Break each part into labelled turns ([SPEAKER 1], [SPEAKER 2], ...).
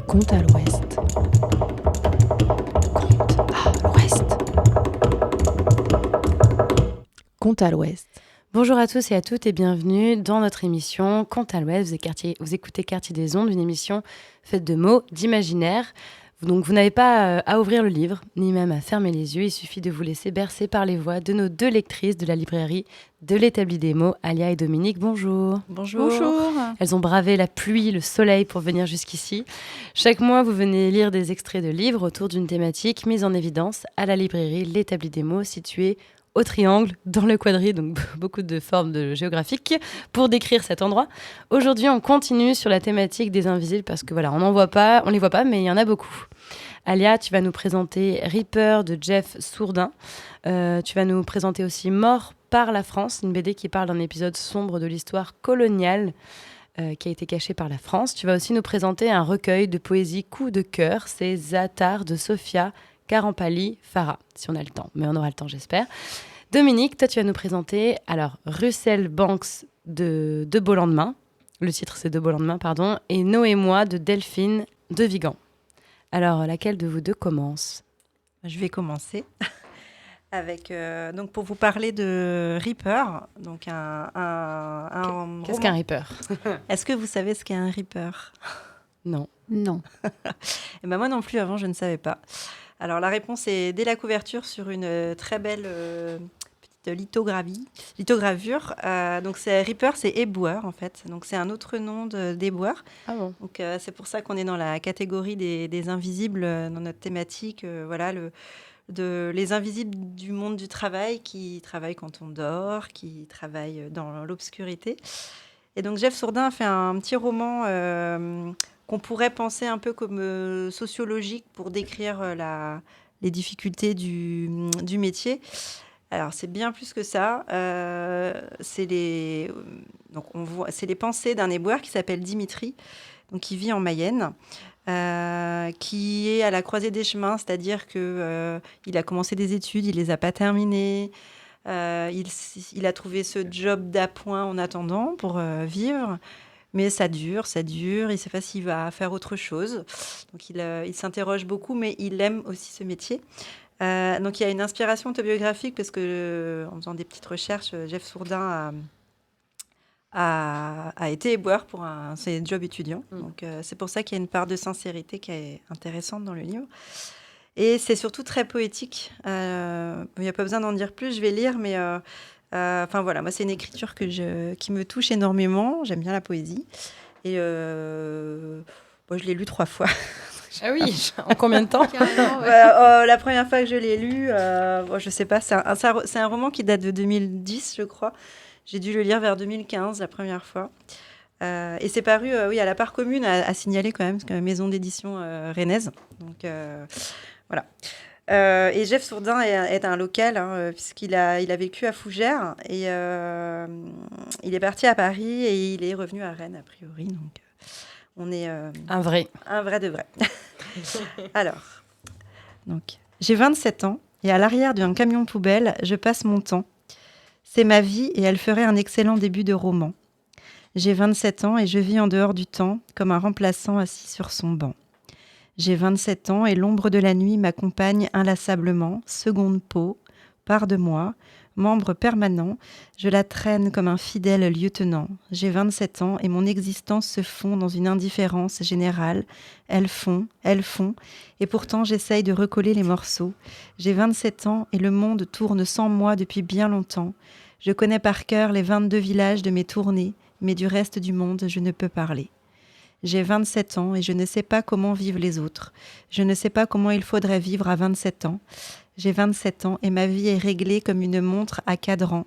[SPEAKER 1] Conte à l'ouest. Conte à l'ouest. Conte à l'ouest.
[SPEAKER 2] Bonjour à tous et à toutes et bienvenue dans notre émission Conte à l'ouest. Vous écoutez Quartier des Ondes, une émission faite de mots, d'imaginaire. Donc vous n'avez pas à ouvrir le livre, ni même à fermer les yeux. Il suffit de vous laisser bercer par les voix de nos deux lectrices de la librairie de l'Établi des mots, Alia et Dominique. Bonjour.
[SPEAKER 1] Bonjour.
[SPEAKER 2] Elles ont bravé la pluie, le soleil pour venir jusqu'ici. Chaque mois, vous venez lire des extraits de livres autour d'une thématique mise en évidence à la librairie l'Établi des mots, située au triangle, dans le quadrille, donc beaucoup de formes géographiques pour décrire cet endroit. Aujourd'hui, on continue sur la thématique des invisibles parce que voilà, on les voit pas, mais il y en a beaucoup. Alia, tu vas nous présenter Reaper de Jeff Sourdin. Tu vas nous présenter aussi Mort par la France, une BD qui parle d'un épisode sombre de l'histoire coloniale qui a été caché par la France. Tu vas aussi nous présenter un recueil de poésie coup de cœur, c'est Zatar de Sophia Karampali Farah, si on a le temps, mais on aura le temps, j'espère. Dominique, toi, tu vas nous présenter Russell Banks de Beau Lendemain. Le titre, c'est De Beau Lendemain, pardon. Et Nous et moi de Delphine de Vigan. Alors, laquelle de vous deux commence ?
[SPEAKER 3] Je vais commencer avec donc pour vous parler de Reaper, donc
[SPEAKER 2] Qu'est-ce qu'un Reaper ?
[SPEAKER 3] Est-ce que vous savez ce qu'est un Reaper ?
[SPEAKER 2] Non.
[SPEAKER 3] Et ben moi non plus, avant, je ne savais pas. Alors, la réponse est dès la couverture sur une très belle petite lithogravure. Donc, Reaper, c'est éboueur, en fait. Donc, c'est un autre nom d'éboueur.
[SPEAKER 2] Ah bon ?
[SPEAKER 3] Donc, c'est pour ça qu'on est dans la catégorie des invisibles dans notre thématique. Voilà, les invisibles du monde du travail qui travaillent quand on dort, qui travaillent dans l'obscurité. Et donc, Jeff Sourdin a fait un petit roman qu'on pourrait penser un peu comme sociologique pour décrire les difficultés du métier. Alors, c'est bien plus que ça. C'est les pensées d'un éboueur qui s'appelle Dimitri, donc qui vit en Mayenne, qui est à la croisée des chemins, c'est-à-dire qu'il a commencé des études, il ne les a pas terminées. Il a trouvé ce job d'appoint en attendant pour vivre. Mais ça dure, il ne sait pas s'il va faire autre chose. Donc, il s'interroge beaucoup, mais il aime aussi ce métier. Donc, il y a une inspiration autobiographique parce que, en faisant des petites recherches, Jeff Sourdin a été éboueur pour ses jobs étudiants. Donc, c'est pour ça qu'il y a une part de sincérité qui est intéressante dans le livre. Et c'est surtout très poétique. Il n'y a pas besoin d'en dire plus, je vais lire, mais... voilà, moi c'est une écriture qui me touche énormément. J'aime bien la poésie et je l'ai lu 3 fois.
[SPEAKER 2] Ah oui, en combien de temps ?
[SPEAKER 3] La première fois que je l'ai lu, je sais pas, c'est un roman qui date de 2010, je crois. J'ai dû le lire vers 2015 la première fois. Et c'est paru à la part commune, à signaler quand même, maison d'édition rennaise. Donc voilà. Et Jeff Sourdin est un local, puisqu'il a vécu à Fougères et il est parti à Paris et il est revenu à Rennes a priori. Donc on est
[SPEAKER 2] un vrai
[SPEAKER 3] de vrai. Alors, donc j'ai 27 ans et à l'arrière d'un camion poubelle, je passe mon temps. C'est ma vie et elle ferait un excellent début de roman. J'ai 27 ans et je vis en dehors du temps comme un remplaçant assis sur son banc. J'ai 27 ans et l'ombre de la nuit m'accompagne inlassablement, seconde peau, part de moi, membre permanent, je la traîne comme un fidèle lieutenant. J'ai 27 ans et mon existence se fond dans une indifférence générale. Elles font, et pourtant j'essaye de recoller les morceaux. J'ai 27 ans et le monde tourne sans moi depuis bien longtemps. Je connais par cœur les 22 villages de mes tournées, mais du reste du monde je ne peux parler. J'ai 27 ans et je ne sais pas comment vivent les autres. Je ne sais pas comment il faudrait vivre à 27 ans. J'ai 27 ans et ma vie est réglée comme une montre à cadran.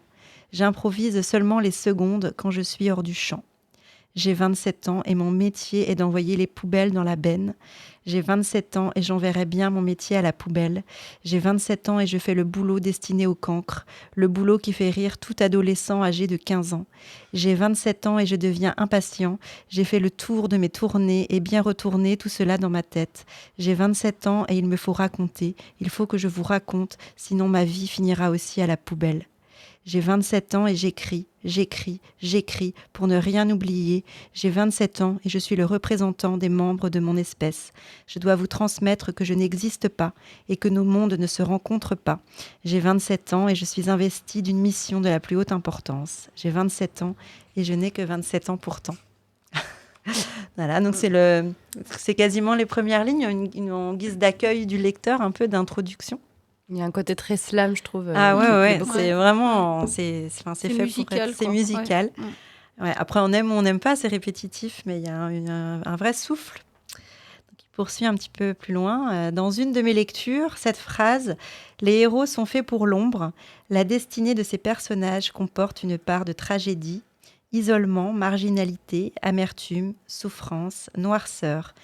[SPEAKER 3] J'improvise seulement les secondes quand je suis hors du champ. J'ai 27 ans et mon métier est d'envoyer les poubelles dans la benne. J'ai 27 ans et j'enverrai bien mon métier à la poubelle. J'ai 27 ans et je fais le boulot destiné au cancre, le boulot qui fait rire tout adolescent âgé de 15 ans. J'ai 27 ans et je deviens impatient. J'ai fait le tour de mes tournées et bien retourné tout cela dans ma tête. J'ai 27 ans et il me faut raconter. Il faut que je vous raconte, sinon ma vie finira aussi à la poubelle. J'ai 27 ans et j'écris, j'écris, j'écris pour ne rien oublier. J'ai 27 ans et je suis le représentant des membres de mon espèce. Je dois vous transmettre que je n'existe pas et que nos mondes ne se rencontrent pas. J'ai 27 ans et je suis investie d'une mission de la plus haute importance. J'ai 27 ans et je n'ai que 27 ans pourtant. Voilà, donc c'est quasiment les premières lignes, en guise d'accueil du lecteur, un peu d'introduction.
[SPEAKER 2] Il y a un côté très slam, je trouve.
[SPEAKER 3] Ah
[SPEAKER 2] qui me plaît
[SPEAKER 3] ouais,
[SPEAKER 2] beaucoup.
[SPEAKER 3] c'est vraiment, c'est fait
[SPEAKER 4] musical,
[SPEAKER 3] pour être, c'est
[SPEAKER 4] quoi.
[SPEAKER 3] musical.
[SPEAKER 4] Ouais.
[SPEAKER 3] Ouais, après, on aime ou on n'aime pas, c'est répétitif, mais il y a un vrai souffle. Donc, il poursuit un petit peu plus loin. Dans une de mes lectures, cette phrase « Les héros sont faits pour l'ombre. La destinée de ces personnages comporte une part de tragédie. Isolement, marginalité, amertume, souffrance, noirceur.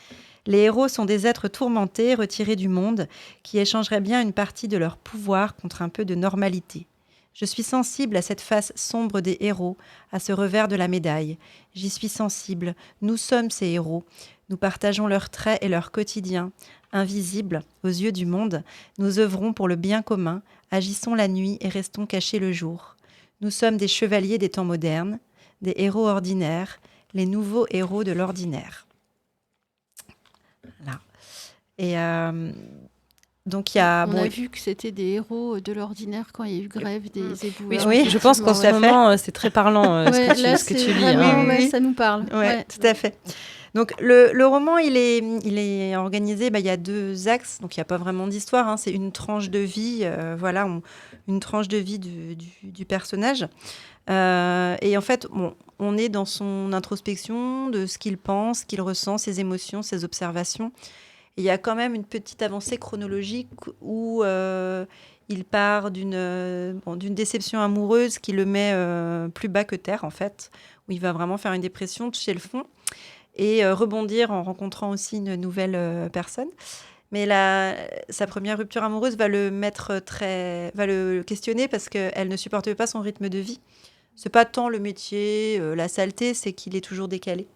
[SPEAKER 3] Les héros sont des êtres tourmentés, retirés du monde, qui échangeraient bien une partie de leur pouvoir contre un peu de normalité. Je suis sensible à cette face sombre des héros, à ce revers de la médaille. J'y suis sensible. Nous sommes ces héros. Nous partageons leurs traits et leur quotidien. Invisibles aux yeux du monde, nous œuvrons pour le bien commun, agissons la nuit et restons cachés le jour. Nous sommes des chevaliers des temps modernes, des héros ordinaires, les nouveaux héros de l'ordinaire. » Voilà. Et donc il y a...
[SPEAKER 4] On a vu que c'était des héros de l'ordinaire quand il y a eu grève des éboueurs.
[SPEAKER 3] Oui, je pense qu'en ce moment,
[SPEAKER 2] c'est très parlant ce que tu lis.
[SPEAKER 4] Vraiment,
[SPEAKER 3] Oui.
[SPEAKER 4] ça nous parle.
[SPEAKER 3] Ouais, tout à fait. Donc le roman, il est organisé, il y a 2 axes, donc il n'y a pas vraiment d'histoire, hein, c'est une tranche de vie, une tranche de vie du personnage. Et en fait, on est dans son introspection de ce qu'il pense, ce qu'il ressent, ses émotions, ses observations. Et il y a quand même une petite avancée chronologique où il part d'une déception amoureuse qui le met plus bas que terre, en fait, où il va vraiment faire une dépression, toucher le fond, et rebondir en rencontrant aussi une nouvelle personne. Mais sa première rupture amoureuse va le questionner parce qu'elle ne supporte pas son rythme de vie. C'est pas tant le métier, la saleté, c'est qu'il est toujours décalé.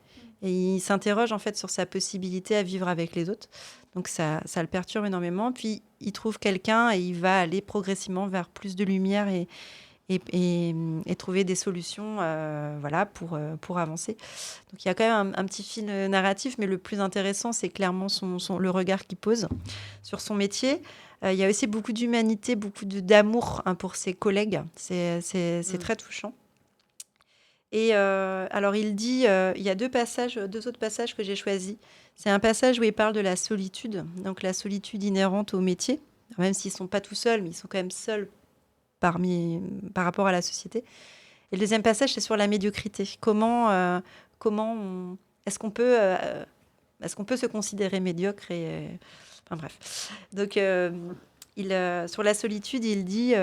[SPEAKER 3] Et il s'interroge en fait sur sa possibilité à vivre avec les autres. Donc ça le perturbe énormément. Puis il trouve quelqu'un et il va aller progressivement vers plus de lumière et trouver des solutions pour avancer. Donc il y a quand même un petit fil narratif, mais le plus intéressant, c'est clairement le regard qu'il pose sur son métier. Il y a aussi beaucoup d'humanité, beaucoup d'amour pour ses collègues. C'est très touchant. Et alors il dit, il y a 2 autres passages que j'ai choisis. C'est un passage où il parle de la solitude, donc la solitude inhérente au métier. Alors, même s'ils ne sont pas tout seuls, mais ils sont quand même seuls par rapport à la société. Et le deuxième passage, c'est sur la médiocrité. Est-ce qu'on peut se considérer médiocre enfin bref. Donc sur la solitude, il dit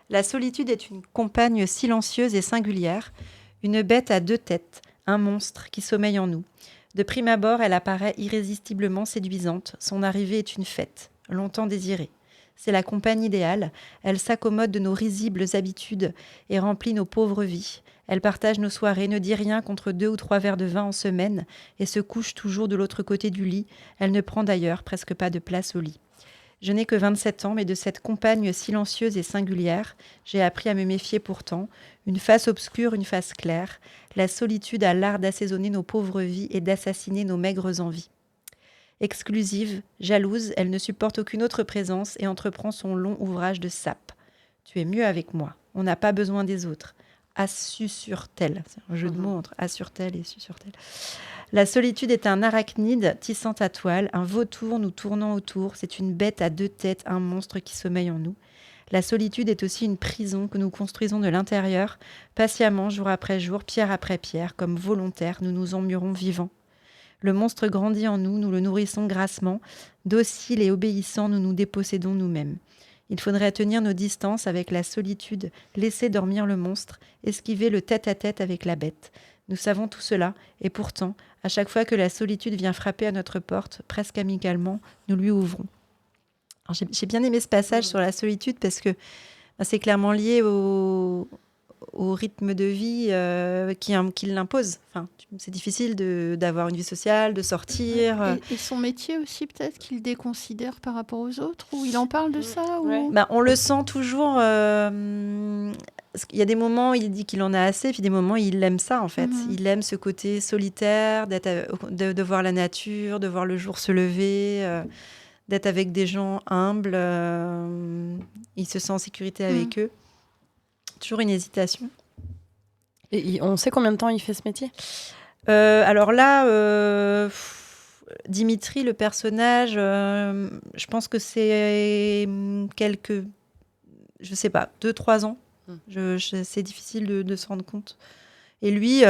[SPEAKER 3] la solitude est une compagne silencieuse et singulière, une bête à 2 têtes, un monstre qui sommeille en nous. De prime abord, elle apparaît irrésistiblement séduisante. Son arrivée est une fête, longtemps désirée. C'est la compagne idéale. Elle s'accommode de nos risibles habitudes et remplit nos pauvres vies. Elle partage nos soirées, ne dit rien contre 2 ou 3 verres de vin en semaine et se couche toujours de l'autre côté du lit. Elle ne prend d'ailleurs presque pas de place au lit. Je n'ai que 27 ans, mais de cette compagne silencieuse et singulière, j'ai appris à me méfier pourtant. Une face obscure, une face claire. La solitude a l'art d'assaisonner nos pauvres vies et d'assassiner nos maigres envies. Exclusive, jalouse, elle ne supporte aucune autre présence et entreprend son long ouvrage de sape. Tu es mieux avec moi, on n'a pas besoin des autres. Assusurtelle, c'est un jeu de mots entre assurtelle et susurtelle. La solitude est un arachnide tissant à toile, un vautour nous tournant autour. C'est une bête à 2 têtes, un monstre qui sommeille en nous. La solitude est aussi une prison que nous construisons de l'intérieur, patiemment, jour après jour, pierre après pierre, comme volontaires, nous nous emmurons vivants. Le monstre grandit en nous, nous le nourrissons grassement. Dociles et obéissants, nous nous dépossédons nous-mêmes. Il faudrait tenir nos distances avec la solitude, laisser dormir le monstre, esquiver le tête-à-tête avec la bête. Nous savons tout cela, et pourtant, à chaque fois que la solitude vient frapper à notre porte, presque amicalement, nous lui ouvrons. Alors, j'ai bien aimé ce passage sur la solitude parce que c'est clairement lié au rythme de vie qui l'impose. Enfin, c'est difficile d'avoir une vie sociale, de sortir.
[SPEAKER 4] Et son métier aussi, peut-être qu'il déconsidère par rapport aux autres, ou il en parle de ça ou...
[SPEAKER 3] On le sent toujours... Parce qu'il y a des moments où il dit qu'il en a assez, puis des moments où il aime ça, en fait. Il aime ce côté solitaire, de voir la nature, de voir le jour se lever, d'être avec des gens humbles. Il se sent en sécurité avec eux. Toujours une hésitation.
[SPEAKER 2] Et on sait combien de temps il fait ce métier ?
[SPEAKER 3] Alors là, Dimitri, le personnage, je pense que c'est je sais pas, 2-3 ans. C'est difficile de se rendre compte. Et lui,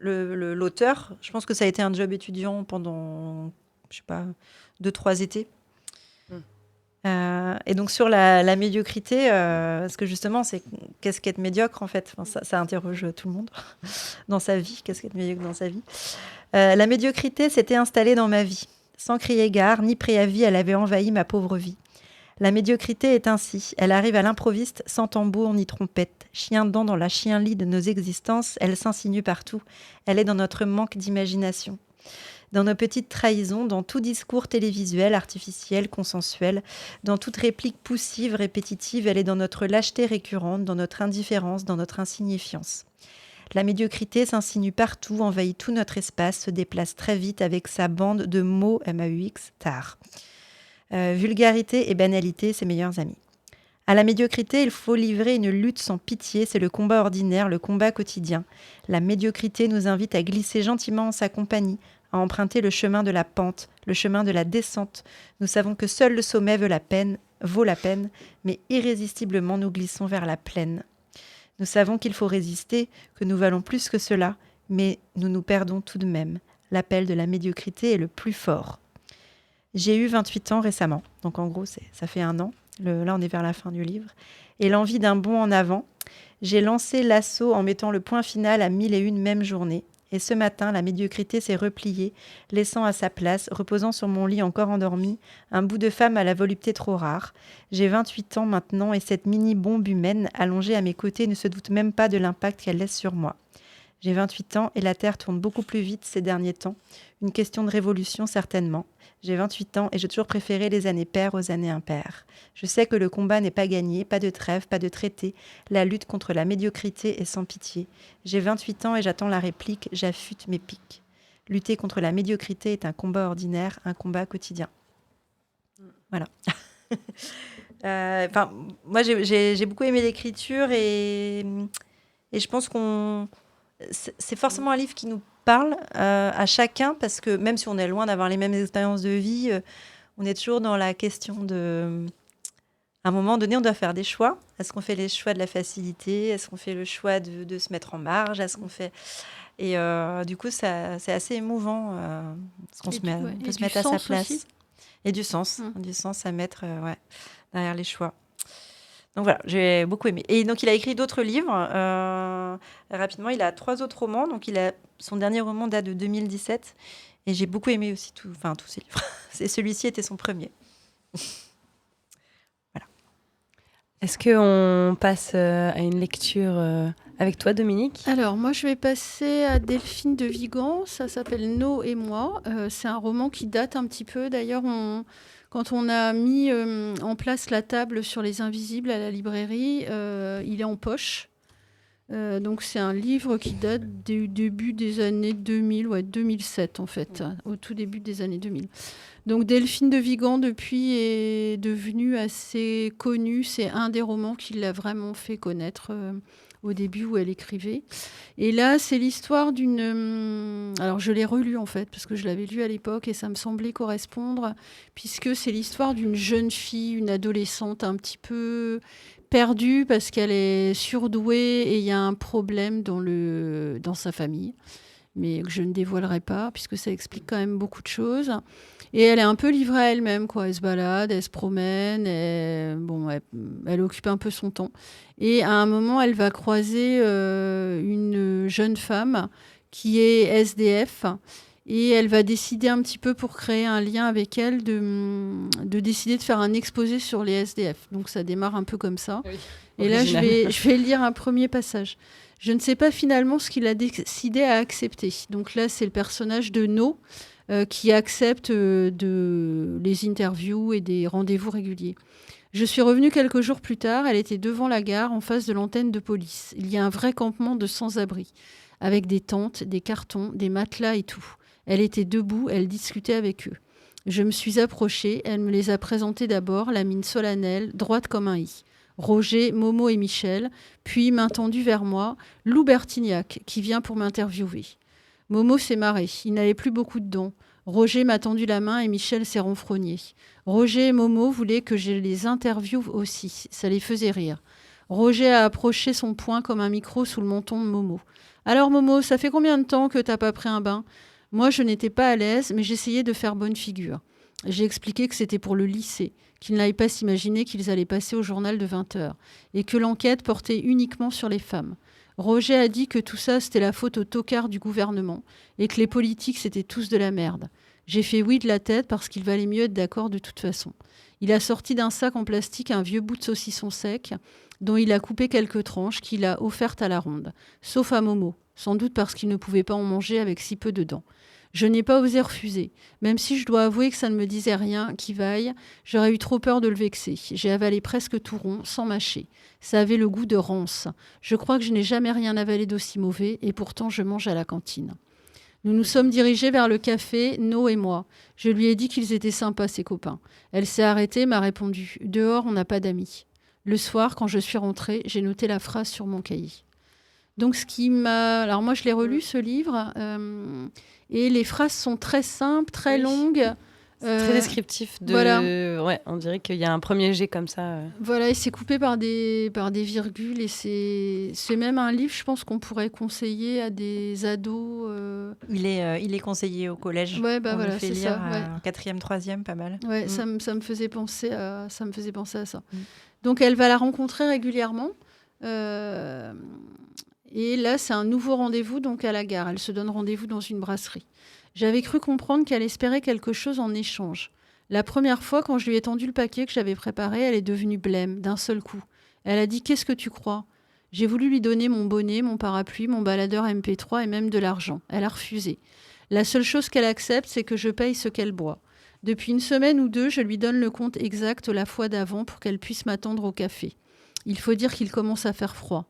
[SPEAKER 3] l'auteur, je pense que ça a été un job étudiant pendant, je sais pas, 2-3 étés. Et donc sur la médiocrité, parce que justement, qu'est-ce qu'être médiocre en fait, ça interroge tout le monde dans sa vie. Qu'est-ce qu'être médiocre dans sa vie ? La médiocrité s'était installée dans ma vie. Sans crier gare, ni préavis, elle avait envahi ma pauvre vie. La médiocrité est ainsi. Elle arrive à l'improviste, sans tambour ni trompette. Chien-dent dans la chien-lit de nos existences, elle s'insinue partout. Elle est dans notre manque d'imagination. Dans nos petites trahisons, dans tout discours télévisuel, artificiel, consensuel, dans toute réplique poussive, répétitive, elle est dans notre lâcheté récurrente, dans notre indifférence, dans notre insignifiance. La médiocrité s'insinue partout, envahit tout notre espace, se déplace très vite avec sa bande de mots MAUX tard. Vulgarité et banalité, ses meilleurs amis. À la médiocrité, il faut livrer une lutte sans pitié, c'est le combat ordinaire, le combat quotidien. La médiocrité nous invite à glisser gentiment en sa compagnie, à emprunter le chemin de la pente, le chemin de la descente. Nous savons que seul le sommet vaut la peine, mais irrésistiblement nous glissons vers la plaine. Nous savons qu'il faut résister, que nous valons plus que cela, mais nous nous perdons tout de même. L'appel de la médiocrité est le plus fort. J'ai eu 28 ans récemment, donc en gros ça fait 1 an. Là on est vers la fin du livre. Et l'envie d'un bond en avant, j'ai lancé l'assaut en mettant le point final à 1001 même journée. Et ce matin, la médiocrité s'est repliée, laissant à sa place, reposant sur mon lit encore endormi, un bout de femme à la volupté trop rare. J'ai 28 ans maintenant et cette mini-bombe humaine allongée à mes côtés ne se doute même pas de l'impact qu'elle laisse sur moi. J'ai 28 ans et la Terre tourne beaucoup plus vite ces derniers temps. Une question de révolution certainement. J'ai 28 ans et j'ai toujours préféré les années paires aux années impaires. Je sais que le combat n'est pas gagné, pas de trêve, pas de traité. La lutte contre la médiocrité est sans pitié. J'ai 28 ans et j'attends la réplique, j'affûte mes pics. Lutter contre la médiocrité est un combat ordinaire, un combat quotidien. Voilà. Moi, j'ai beaucoup aimé l'écriture et je pense c'est forcément un livre qui nous parle à chacun, parce que même si on est loin d'avoir les mêmes expériences de vie, on est toujours dans la question de... À un moment donné, on doit faire des choix. Est-ce qu'on fait les choix de la facilité ? Est-ce qu'on fait le choix de se mettre en marge ? Est-ce qu'on fait... Et du coup, c'est assez émouvant, parce qu'on peut se mettre à sa place. Aussi. Et du sens. Du sens à mettre derrière les choix. Donc voilà, j'ai beaucoup aimé. Et donc, il a écrit d'autres livres. Rapidement, il a 3 autres romans. Donc, son dernier roman date de 2017. Et j'ai beaucoup aimé aussi tous ses livres. Celui-ci était son premier. Voilà.
[SPEAKER 2] Est-ce qu'on passe à une lecture avec toi, Dominique ?
[SPEAKER 4] Alors, moi, je vais passer à Delphine de Vigan. Ça s'appelle No et moi. C'est un roman qui date un petit peu. D'ailleurs, quand on a mis en place la table sur les invisibles à la librairie, il est en poche. Donc c'est un livre qui date du début des années 2000, 2007 en fait, au tout début des années 2000. Donc Delphine de Vigan depuis est devenue assez connue. C'est un des romans qui l'a vraiment fait connaître au début où elle écrivait. Et là, c'est l'histoire d'une... Alors, je l'ai relu, en fait, parce que je l'avais lu à l'époque et ça me semblait correspondre, puisque c'est l'histoire d'une jeune fille, une adolescente un petit peu perdue parce qu'elle est surdouée et il y a un problème dans sa famille, mais que je ne dévoilerai pas, puisque ça explique quand même beaucoup de choses. Et elle est un peu livrée à elle-même, quoi. Elle se balade, elle se promène, elle occupe un peu son temps. Et à un moment, elle va croiser une jeune femme qui est SDF, et elle va décider un petit peu, pour créer un lien avec elle, de décider de faire un exposé sur les SDF. Donc ça démarre un peu comme ça. Oui. Et là, je vais lire un premier passage. Je ne sais pas finalement ce qu'il a décidé à accepter. Donc là, c'est le personnage de No, qui accepte les interviews et des rendez-vous réguliers. Je suis revenue quelques jours plus tard. Elle était devant la gare, en face de l'antenne de police. Il y a un vrai campement de sans-abri, avec des tentes, des cartons, des matelas et tout. Elle était debout, elle discutait avec eux. Je me suis approchée, elle me les a présentés d'abord, la mine solennelle, droite comme un i. Roger, Momo et Michel, puis main tendue vers moi, Lou Bertignac, qui vient pour m'interviewer. Momo s'est marré, il n'avait plus beaucoup de dents. Roger m'a tendu la main et Michel s'est renfrogné. Roger et Momo voulaient que je les interviewe aussi, ça les faisait rire. Roger a approché son poing comme un micro sous le menton de Momo. « Alors Momo, ça fait combien de temps que t'as pas pris un bain ?» Moi, je n'étais pas à l'aise, mais j'essayais de faire bonne figure. J'ai expliqué que c'était pour le lycée, qu'ils n'allaient pas s'imaginer qu'ils allaient passer au journal de 20h, et que l'enquête portait uniquement sur les femmes. Roger a dit que tout ça, c'était la faute aux tocards du gouvernement, et que les politiques, c'était tous de la merde. J'ai fait oui de la tête parce qu'il valait mieux être d'accord de toute façon. Il a sorti d'un sac en plastique un vieux bout de saucisson sec, dont il a coupé quelques tranches qu'il a offertes à la ronde, sauf à Momo, sans doute parce qu'il ne pouvait pas en manger avec si peu de dents. Je n'ai pas osé refuser, même si je dois avouer que ça ne me disait rien qui vaille, j'aurais eu trop peur de le vexer. J'ai avalé presque tout rond, sans mâcher. Ça avait le goût de rance. Je crois que je n'ai jamais rien avalé d'aussi mauvais, et pourtant je mange à la cantine. Nous nous sommes dirigés vers le café, No et moi. Je lui ai dit qu'ils étaient sympas, ses copains. Elle s'est arrêtée, m'a répondu « Dehors, on n'a pas d'amis ». Le soir, quand je suis rentrée, j'ai noté la phrase sur mon cahier. Donc, ce qui m'a... Alors, moi, je l'ai relu, ce livre, et les phrases sont très simples, très longues.
[SPEAKER 2] Très descriptif.
[SPEAKER 4] Voilà.
[SPEAKER 2] Ouais, on dirait qu'il y a un premier jet comme ça.
[SPEAKER 4] Voilà, et c'est coupé par des virgules, et c'est même un livre, je pense, qu'on pourrait conseiller à des ados.
[SPEAKER 3] Il est conseillé au collège.
[SPEAKER 4] Ouais, bah
[SPEAKER 3] on
[SPEAKER 4] voilà,
[SPEAKER 3] le fait
[SPEAKER 4] c'est
[SPEAKER 3] lire
[SPEAKER 4] ça. Ouais.
[SPEAKER 3] en 4e, 3e, pas mal.
[SPEAKER 4] Ouais, ça me faisait penser à ça. Donc, elle va la rencontrer régulièrement. Et là, c'est un nouveau rendez-vous donc à la gare. Elle se donne rendez-vous dans une brasserie. J'avais cru comprendre qu'elle espérait quelque chose en échange. La première fois, quand je lui ai tendu le paquet que j'avais préparé, elle est devenue blême, d'un seul coup. Elle a dit « Qu'est-ce que tu crois ?» J'ai voulu lui donner mon bonnet, mon parapluie, mon baladeur MP3 et même de l'argent. Elle a refusé. La seule chose qu'elle accepte, c'est que je paye ce qu'elle boit. Depuis une semaine ou deux, je lui donne le compte exact la fois d'avant pour qu'elle puisse m'attendre au café. Il faut dire qu'il commence à faire froid.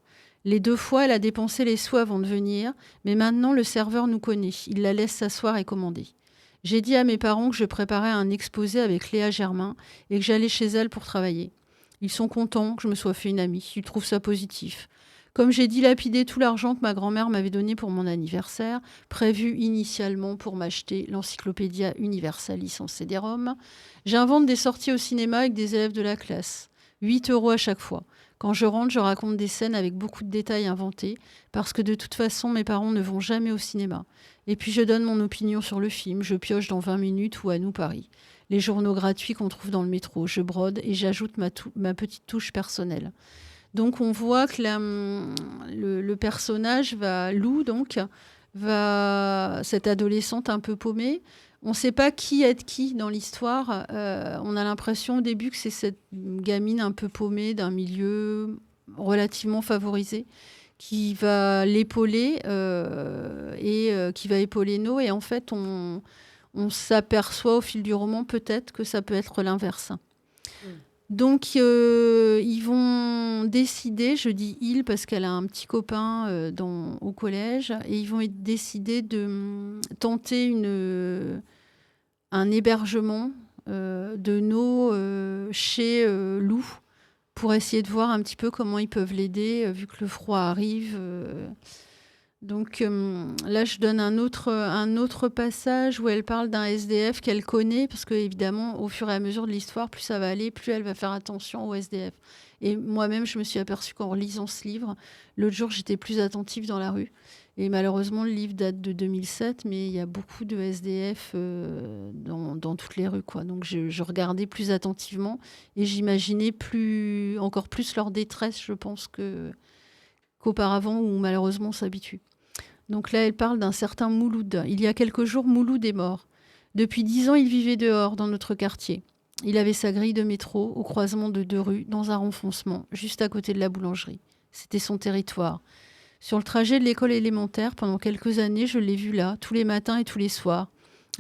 [SPEAKER 4] Les 2 fois, elle a dépensé les sous avant de venir, mais maintenant, le serveur nous connaît. Il la laisse s'asseoir et commander. J'ai dit à mes parents que je préparais un exposé avec Léa Germain et que j'allais chez elle pour travailler. Ils sont contents que je me sois fait une amie. Ils trouvent ça positif. Comme j'ai dilapidé tout l'argent que ma grand-mère m'avait donné pour mon anniversaire, prévu initialement pour m'acheter l'Encyclopédia Universalis en CD-ROM, j'invente des sorties au cinéma avec des élèves de la classe. 8 € à chaque fois. Quand je rentre, je raconte des scènes avec beaucoup de détails inventés, parce que de toute façon, mes parents ne vont jamais au cinéma. Et puis je donne mon opinion sur le film, je pioche dans 20 minutes ou à nous Paris. Les journaux gratuits qu'on trouve dans le métro, je brode et j'ajoute ma petite touche personnelle. Donc on voit que le personnage Lou, cette adolescente un peu paumée, on ne sait pas qui est qui dans l'histoire. On a l'impression au début que c'est cette gamine un peu paumée d'un milieu relativement favorisé qui va l'épauler et qui va épauler No. Et en fait, on s'aperçoit au fil du roman peut-être que ça peut être l'inverse. Donc, ils vont décider, je dis « il » parce qu'elle a un petit copain au collège, et ils vont décider de tenter un hébergement de No chez Lou pour essayer de voir un petit peu comment ils peuvent l'aider, vu que le froid arrive. Donc là, je donne un autre passage où elle parle d'un SDF qu'elle connaît, parce que évidemment, au fur et à mesure de l'histoire, plus ça va aller, plus elle va faire attention aux SDF. Et moi-même, je me suis aperçue qu'en relisant ce livre, l'autre jour, j'étais plus attentive dans la rue. Et malheureusement, le livre date de 2007, mais il y a beaucoup de SDF dans toutes les rues, quoi. Donc je regardais plus attentivement et j'imaginais encore plus leur détresse, je pense, qu'auparavant, où malheureusement on s'habitue. Donc là, elle parle d'un certain Mouloud. Il y a quelques jours, Mouloud est mort. Depuis 10 ans, il vivait dehors, dans notre quartier. Il avait sa grille de métro, au croisement de 2 rues, dans un renfoncement, juste à côté de la boulangerie. C'était son territoire. Sur le trajet de l'école élémentaire, pendant quelques années, je l'ai vu là, tous les matins et tous les soirs.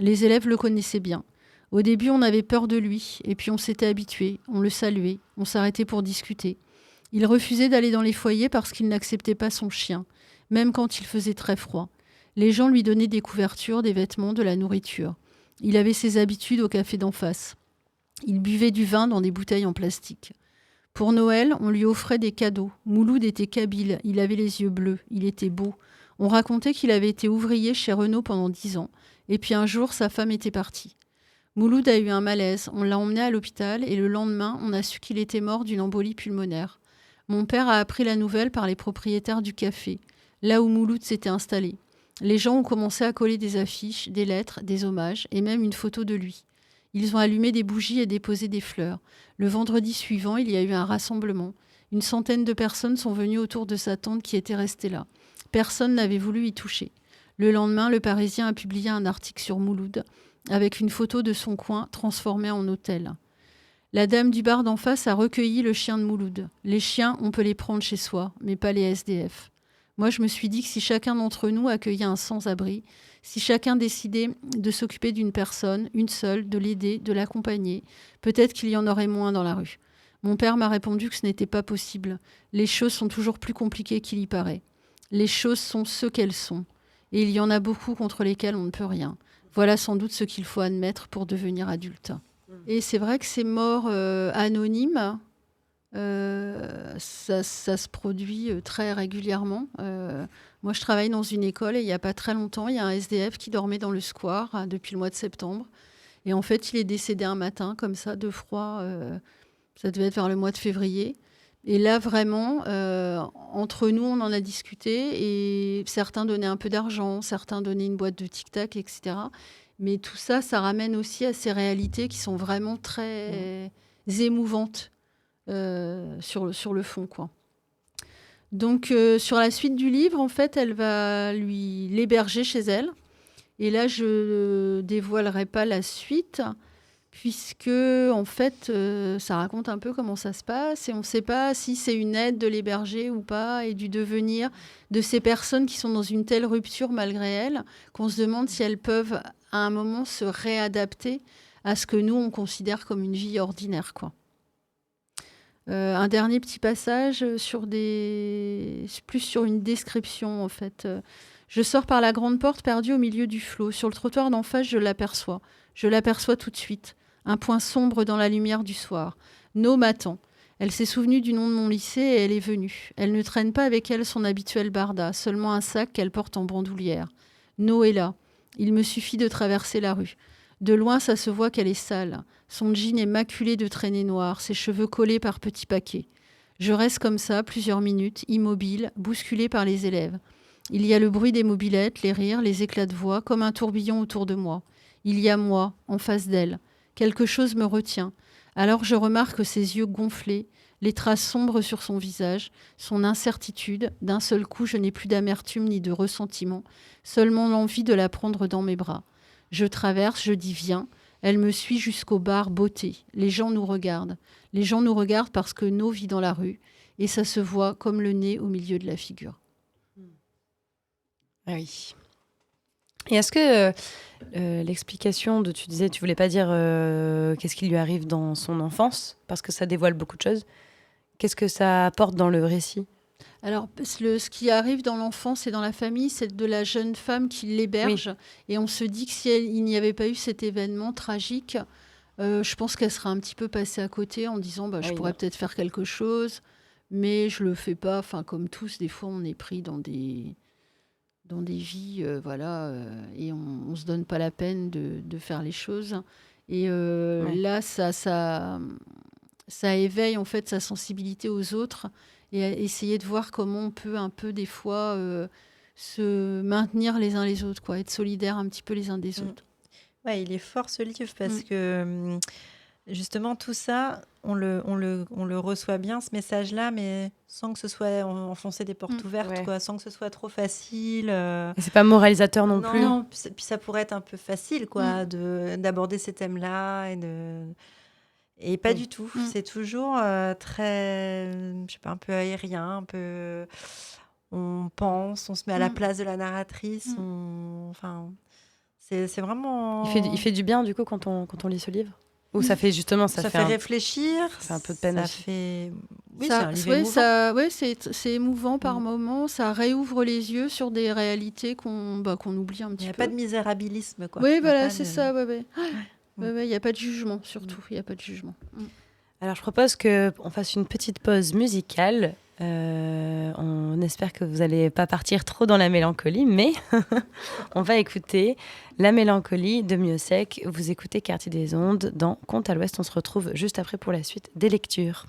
[SPEAKER 4] Les élèves le connaissaient bien. Au début, on avait peur de lui, et puis on s'était habitué, on le saluait, on s'arrêtait pour discuter. Il refusait d'aller dans les foyers parce qu'il n'acceptait pas son chien, même quand il faisait très froid. Les gens lui donnaient des couvertures, des vêtements, de la nourriture. Il avait ses habitudes au café d'en face. Il buvait du vin dans des bouteilles en plastique. Pour Noël, on lui offrait des cadeaux. Mouloud était kabyle, il avait les yeux bleus, il était beau. On racontait qu'il avait été ouvrier chez Renault pendant 10 ans. Et puis un jour, sa femme était partie. Mouloud a eu un malaise, on l'a emmené à l'hôpital et le lendemain, on a su qu'il était mort d'une embolie pulmonaire. Mon père a appris la nouvelle par les propriétaires du café, là où Mouloud s'était installé. Les gens ont commencé à coller des affiches, des lettres, des hommages et même une photo de lui. Ils ont allumé des bougies et déposé des fleurs. Le vendredi suivant, il y a eu un rassemblement. Une centaine de personnes sont venues autour de sa tante qui était restée là. Personne n'avait voulu y toucher. Le lendemain, le Parisien a publié un article sur Mouloud avec une photo de son coin transformé en hôtel. La dame du bar d'en face a recueilli le chien de Mouloud. Les chiens, on peut les prendre chez soi, mais pas les SDF. Moi, je me suis dit que si chacun d'entre nous accueillait un sans-abri, si chacun décidait de s'occuper d'une personne, une seule, de l'aider, de l'accompagner, peut-être qu'il y en aurait moins dans la rue. Mon père m'a répondu que ce n'était pas possible. Les choses sont toujours plus compliquées qu'il y paraît. Les choses sont ce qu'elles sont. Et il y en a beaucoup contre lesquelles on ne peut rien. Voilà sans doute ce qu'il faut admettre pour devenir adulte. Et c'est vrai que ces morts anonymes, ça se produit très régulièrement. Moi, je travaille dans une école et il n'y a pas très longtemps, il y a un SDF qui dormait dans le square depuis le mois de septembre. Et en fait, il est décédé un matin, comme ça, de froid. Ça devait être vers le mois de février. Et là, vraiment, entre nous, on en a discuté et certains donnaient un peu d'argent, certains donnaient une boîte de tic-tac, etc. Mais tout ça, ça ramène aussi à ces réalités qui sont vraiment très émouvantes sur le fond, quoi. Donc, sur la suite du livre, en fait, elle va l'héberger chez elle. Et là, je ne dévoilerai pas la suite, puisque, en fait, ça raconte un peu comment ça se passe. Et on ne sait pas si c'est une aide de l'héberger ou pas, et du devenir de ces personnes qui sont dans une telle rupture malgré elles, qu'on se demande si elles peuvent, à un moment, se réadapter à ce que nous, on considère comme une vie ordinaire, quoi. Un dernier petit passage plus sur une description, en fait. Je sors par la grande porte perdue au milieu du flot. Sur le trottoir d'en face, je l'aperçois. Je l'aperçois tout de suite. Un point sombre dans la lumière du soir. No m'attend. Elle s'est souvenue du nom de mon lycée et elle est venue. Elle ne traîne pas avec elle son habituel barda, seulement un sac qu'elle porte en bandoulière. No est là. Il me suffit de traverser la rue. De loin, ça se voit qu'elle est sale. Son jean est maculé de traînées noires, ses cheveux collés par petits paquets. Je reste comme ça, plusieurs minutes, immobile, bousculée par les élèves. Il y a le bruit des mobylettes, les rires, les éclats de voix, comme un tourbillon autour de moi. Il y a moi, en face d'elle. Quelque chose me retient. Alors je remarque ses yeux gonflés, les traces sombres sur son visage, son incertitude. D'un seul coup, je n'ai plus d'amertume ni de ressentiment, seulement l'envie de la prendre dans mes bras. Je traverse, je dis viens. Elle me suit jusqu'au bar Beauté. Les gens nous regardent. Les gens nous regardent parce que No vit dans la rue. Et ça se voit comme le nez au milieu de la figure.
[SPEAKER 2] Ah oui. Et est-ce que l'explication tu disais, tu voulais pas dire qu'est-ce qui lui arrive dans son enfance, parce que ça dévoile beaucoup de choses. Qu'est-ce que ça apporte dans le récit ?
[SPEAKER 4] Alors, ce qui arrive dans l'enfance et dans la famille, c'est de la jeune femme qui l'héberge. Oui. Et on se dit que si il n'y avait pas eu cet événement tragique, je pense qu'elle serait un petit peu passée à côté en disant je pourrais peut-être faire quelque chose, mais je le fais pas. Enfin, comme tous, des fois, on est pris dans des vies, et on se donne pas la peine de faire les choses. Et là, ça éveille en fait sa sensibilité aux autres. Et essayer de voir comment on peut un peu, des fois, se maintenir les uns les autres, quoi, être solidaires un petit peu les uns des autres.
[SPEAKER 3] Ouais, il est fort ce livre parce que justement tout ça, on le reçoit bien, ce message-là, mais sans que ce soit enfoncer des portes ouvertes, quoi, sans que ce soit trop facile.
[SPEAKER 2] Et c'est pas moralisateur non plus.
[SPEAKER 3] Non, puis ça pourrait être un peu facile, quoi, d'aborder ces thèmes-là et pas du tout. C'est toujours très, je sais pas, un peu aérien, un peu. On pense, on se met à la place de la narratrice. C'est vraiment...
[SPEAKER 2] Il fait du bien, du coup, quand on lit ce livre? Ou ça fait justement...
[SPEAKER 3] Ça fait réfléchir.
[SPEAKER 2] Ça fait un peu de peine
[SPEAKER 3] ça
[SPEAKER 2] aussi.
[SPEAKER 3] fait... Oui,
[SPEAKER 4] Ça-
[SPEAKER 3] c'est un livre
[SPEAKER 4] ouais,
[SPEAKER 3] émouvant.
[SPEAKER 4] c'est émouvant par moments. Ça réouvre les yeux sur des réalités qu'on oublie un
[SPEAKER 3] Il
[SPEAKER 4] petit
[SPEAKER 3] n'y a
[SPEAKER 4] peu.
[SPEAKER 3] pas de misérabilisme, quoi. Il
[SPEAKER 4] Oui,
[SPEAKER 3] y a
[SPEAKER 4] voilà,
[SPEAKER 3] pas
[SPEAKER 4] c'est
[SPEAKER 3] de-
[SPEAKER 4] ça. Il n'y a pas de jugement, surtout. Il n'y a pas de jugement.
[SPEAKER 2] Alors, je propose qu'on fasse une petite pause musicale. On espère que vous n'allez pas partir trop dans la mélancolie, mais on va écouter La mélancolie de Miossec. Vous écoutez Quartier des Ondes dans Contes à l'Ouest. On se retrouve juste après pour la suite des lectures.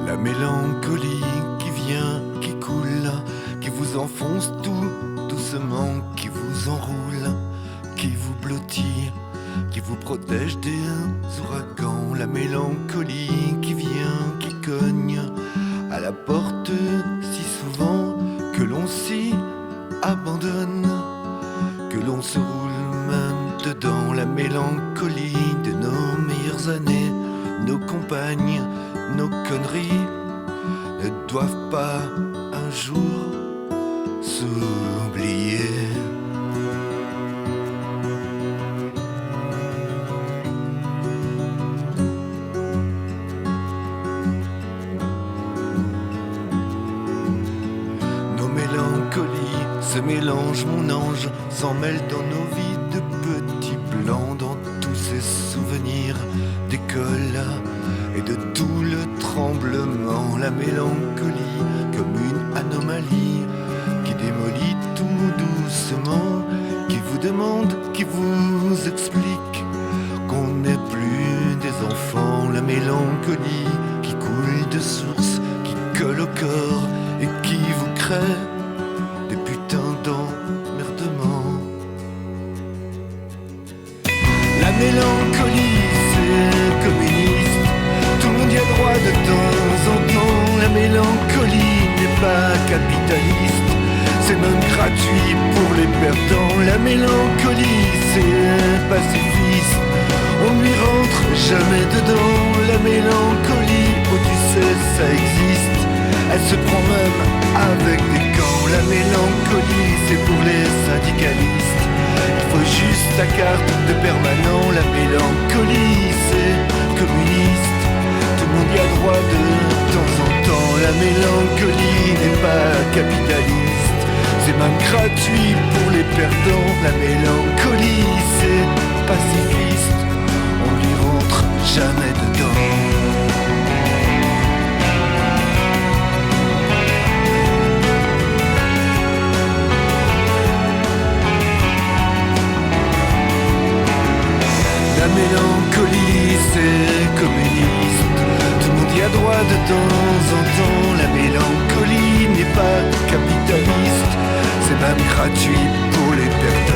[SPEAKER 5] La mélancolie qui vient, qui coule, qui vous enfonce tout doucement, qui vous enroule, qui vous blottit, qui vous protège des ouragans. La mélancolie qui vient, qui cogne à la porte si souvent que l'on s'y abandonne, que l'on se roule même dedans. La mélancolie de nos meilleures années, nos compagnes, nos conneries ne doivent pas un jour s'oublier. Nos mélancolies se mélangent, mon ange, s'en mêlent dans nos vies de petits blancs, dans tous ces souvenirs d'école et de tout le tremblement. La mélancolie comme une anomalie qui démolit tout doucement, qui vous demande, qui vous explique qu'on n'est plus des enfants. La mélancolie qui coule de source, qui colle au corps et qui vous crée des putains d'emmerdements. La mélancolie c'est communiste, tout le monde y a droit de temps en temps. La mélancolie n'est pas capitaliste, c'est même gratuit pour les perdants. La mélancolie c'est pacifiste, on lui rentre jamais dedans. La mélancolie, oh tu sais ça existe, elle se prend même avec des gants. La mélancolie c'est pour les syndicalistes, il faut juste ta carte de permanent. La mélancolie c'est communiste, tout le monde y a droit de temps en temps. La mélancolie n'est pas capitaliste, c'est même gratuit pour les perdants. La mélancolie c'est pacifiste, on lui rentre jamais dedans. La mélancolie c'est communiste, tout le monde y a droit de temps en temps. La mélancolie n'est pas capitaliste, c'est même gratuit pour les perdants.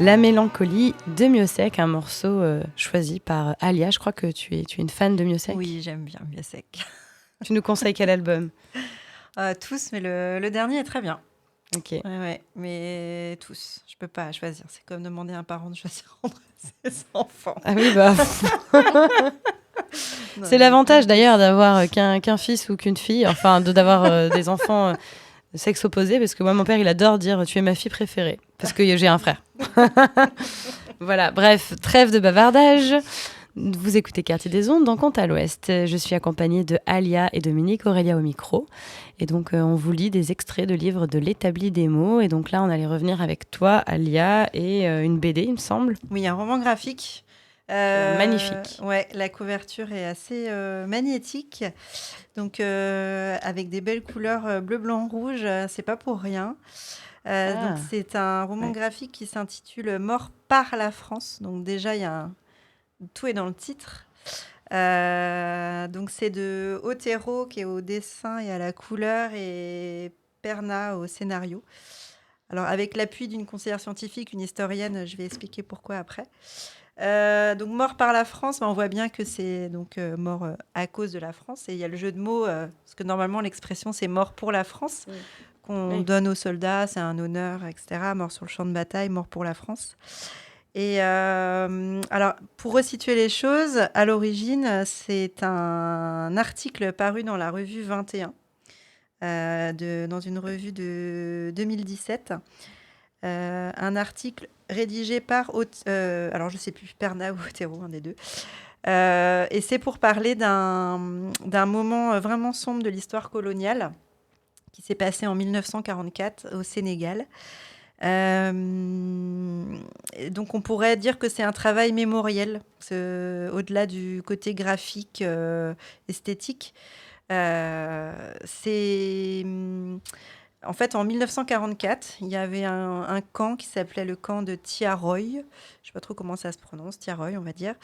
[SPEAKER 2] La mélancolie de Miossec, un morceau choisi par Alia. Je crois que tu es une fan de Miossec.
[SPEAKER 3] Oui, j'aime bien Miossec.
[SPEAKER 2] Tu nous conseilles quel album?
[SPEAKER 3] Tous, mais le dernier est très bien.
[SPEAKER 2] Ok.
[SPEAKER 3] Ouais, mais tous. Je peux pas choisir. C'est comme demander à un parent de choisir entre ses enfants.
[SPEAKER 2] Ah oui, bah. C'est l'avantage d'ailleurs d'avoir qu'un fils ou qu'une fille, enfin d'avoir des enfants de sexe opposé, parce que moi mon père il adore dire tu es ma fille préférée, parce que j'ai un frère. Voilà, bref, trêve de bavardage. Vous écoutez Quartier des Ondes dans Compte à l'Ouest. Je suis accompagnée de Alia et Dominique, Aurélia au micro. Et donc, on vous lit des extraits de livres de l'Établi des mots. Et donc là, on allait revenir avec toi, Alia, et une BD, il me semble.
[SPEAKER 3] Oui, un roman graphique.
[SPEAKER 2] Magnifique.
[SPEAKER 3] Ouais, la couverture est assez magnétique. Donc, avec des belles couleurs bleu, blanc, rouge, c'est pas pour rien. Donc, c'est un roman graphique qui s'intitule Mort par la France. Donc, déjà, tout est dans le titre. Donc, c'est de Otero qui est au dessin et à la couleur et Perna au scénario. Alors, avec l'appui d'une conseillère scientifique, une historienne, je vais expliquer pourquoi après. Donc, mort par la France, on voit bien que c'est donc mort à cause de la France. Et il y a le jeu de mots, parce que normalement, l'expression, c'est mort pour la France, qu'on donne aux soldats, c'est un honneur, etc. Mort sur le champ de bataille, mort pour la France. Et alors, pour resituer les choses, à l'origine, c'est un article paru dans la revue 21, dans une revue de 2017. Un article rédigé par, alors je ne sais plus, Perna ou Otero, un des deux. Et c'est pour parler d'un moment vraiment sombre de l'histoire coloniale qui s'est passé en 1944 au Sénégal. Donc on pourrait dire que c'est un travail mémoriel, au-delà du côté graphique, esthétique. En fait, en 1944, il y avait un camp qui s'appelait le camp de Tiaroy. Je ne sais pas trop comment ça se prononce, Tiaroy, on va dire,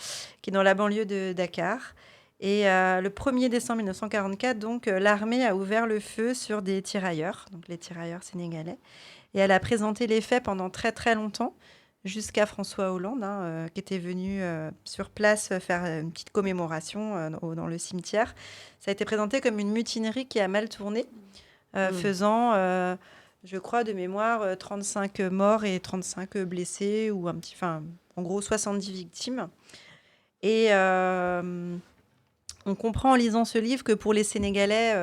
[SPEAKER 3] qui est dans la banlieue de Dakar. Et le 1er décembre 1944, donc, l'armée a ouvert le feu sur des tirailleurs, donc les tirailleurs sénégalais. Et elle a présenté les faits pendant très, très longtemps, jusqu'à François Hollande, qui était venu sur place faire une petite commémoration dans le cimetière. Ça a été présenté comme une mutinerie qui a mal tourné. Faisant, je crois, de mémoire, 35 morts et 35 blessés, ou en gros 70 victimes. Et on comprend en lisant ce livre que pour les Sénégalais,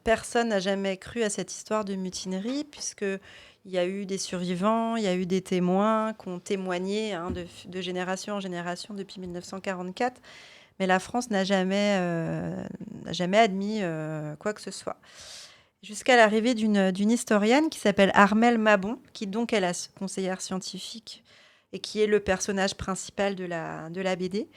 [SPEAKER 3] personne n'a jamais cru à cette histoire de mutinerie, puisqu'il y a eu des survivants, il y a eu des témoins qui ont témoigné de génération en génération depuis 1944. Mais la France n'a jamais admis quoi que ce soit. Jusqu'à l'arrivée d'une historienne qui s'appelle Armelle Mabon, qui donc est la conseillère scientifique et qui est le personnage principal de la BD.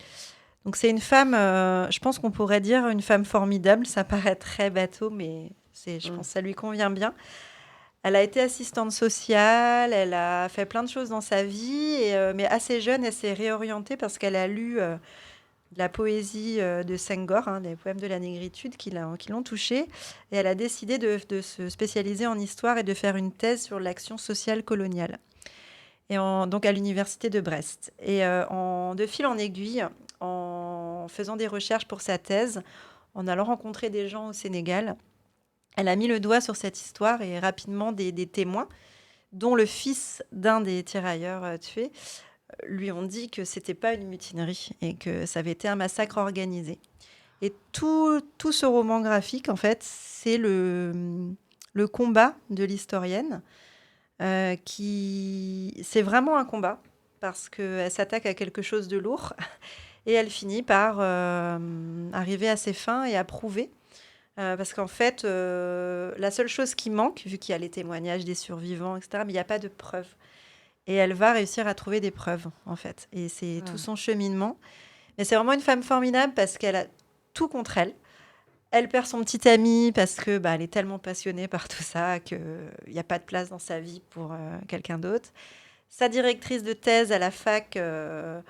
[SPEAKER 3] Donc c'est une femme, je pense qu'on pourrait dire une femme formidable. Ça paraît très bateau, mais je pense que ça lui convient bien. Elle a été assistante sociale, elle a fait plein de choses dans sa vie, mais assez jeune, elle s'est réorientée parce qu'elle a lu... de la poésie de Senghor, des poèmes de la négritude qui l'ont touchée. Et elle a décidé de se spécialiser en histoire et de faire une thèse sur l'action sociale coloniale, donc à l'université de Brest. Et de fil en aiguille, en faisant des recherches pour sa thèse, en allant rencontrer des gens au Sénégal, elle a mis le doigt sur cette histoire et rapidement des témoins, dont le fils d'un des tirailleurs tués, lui ont dit que c'était pas une mutinerie et que ça avait été un massacre organisé. Et tout ce roman graphique, en fait, c'est le combat de l'historienne. C'est vraiment un combat parce qu'elle s'attaque à quelque chose de lourd et elle finit par arriver à ses fins et à prouver. Parce qu'en fait, la seule chose qui manque, vu qu'il y a les témoignages des survivants, etc., mais il n'y a pas de preuves. Et elle va réussir à trouver des preuves, en fait. Et c'est tout son cheminement. Mais c'est vraiment une femme formidable parce qu'elle a tout contre elle. Elle perd son petit ami parce que elle est tellement passionnée par tout ça qu'il n'y a pas de place dans sa vie pour quelqu'un d'autre. Sa directrice de thèse à la fac ne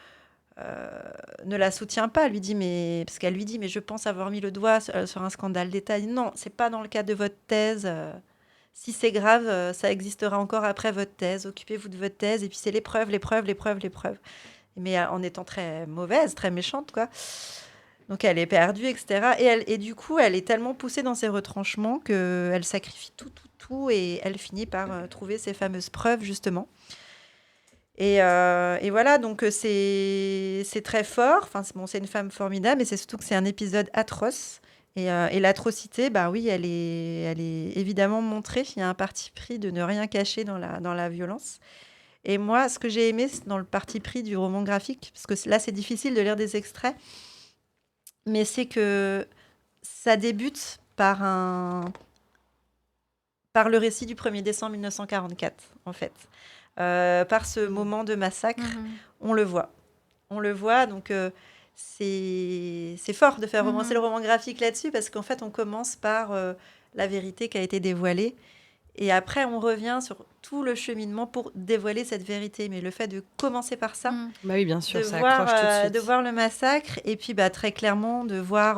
[SPEAKER 3] la soutient pas. Parce qu'elle lui dit, mais je pense avoir mis le doigt sur un scandale d'État. Elle dit, non, c'est pas dans le cadre de votre thèse. Si c'est grave, ça existera encore après votre thèse. Occupez-vous de votre thèse. Et puis, c'est les preuves. Mais en étant très mauvaise, très méchante, quoi. Donc, elle est perdue, etc. Et du coup, elle est tellement poussée dans ses retranchements qu'elle sacrifie tout. Et elle finit par trouver ces fameuses preuves, justement. Et voilà, donc c'est très fort. C'est une femme formidable. Mais c'est surtout que c'est un épisode atroce. Et l'atrocité, oui, elle est évidemment montrée. Il y a un parti pris de ne rien cacher dans la violence. Et moi, ce que j'ai aimé c'est dans le parti pris du roman graphique, parce que là, c'est difficile de lire des extraits, mais c'est que ça débute par le récit du 1er décembre 1944, en fait. Par ce moment de massacre, on le voit. On le voit, donc c'est fort de faire romancer le roman graphique là-dessus, parce qu'en fait, on commence par la vérité qui a été dévoilée, et après, on revient sur tout le cheminement pour dévoiler cette vérité. Mais le fait de commencer par ça,
[SPEAKER 2] Bah oui, bien sûr,
[SPEAKER 3] de
[SPEAKER 2] ça
[SPEAKER 3] voir,
[SPEAKER 2] accroche tout de suite.
[SPEAKER 3] de voir le massacre, et puis très clairement de voir...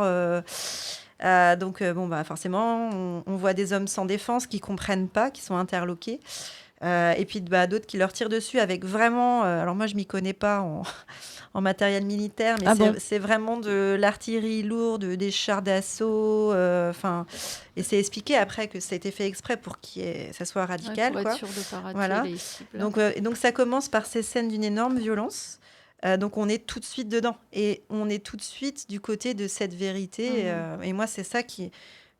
[SPEAKER 3] forcément, on voit des hommes sans défense qui comprennent pas, qui sont interloqués. Et puis d'autres qui leur tirent dessus avec vraiment... alors moi, je m'y connais pas en matériel militaire, mais c'est vraiment de l'artillerie lourde, des chars d'assaut. Et c'est expliqué après que ça a été fait exprès pour ça soit radical.
[SPEAKER 4] Pour
[SPEAKER 3] quoi.
[SPEAKER 4] être sûr de pas rater
[SPEAKER 3] Voilà.
[SPEAKER 4] les cibles.
[SPEAKER 3] Donc ça commence par ces scènes d'une énorme violence. Donc on est tout de suite dedans. Et on est tout de suite du côté de cette vérité. Et moi, c'est ça qui...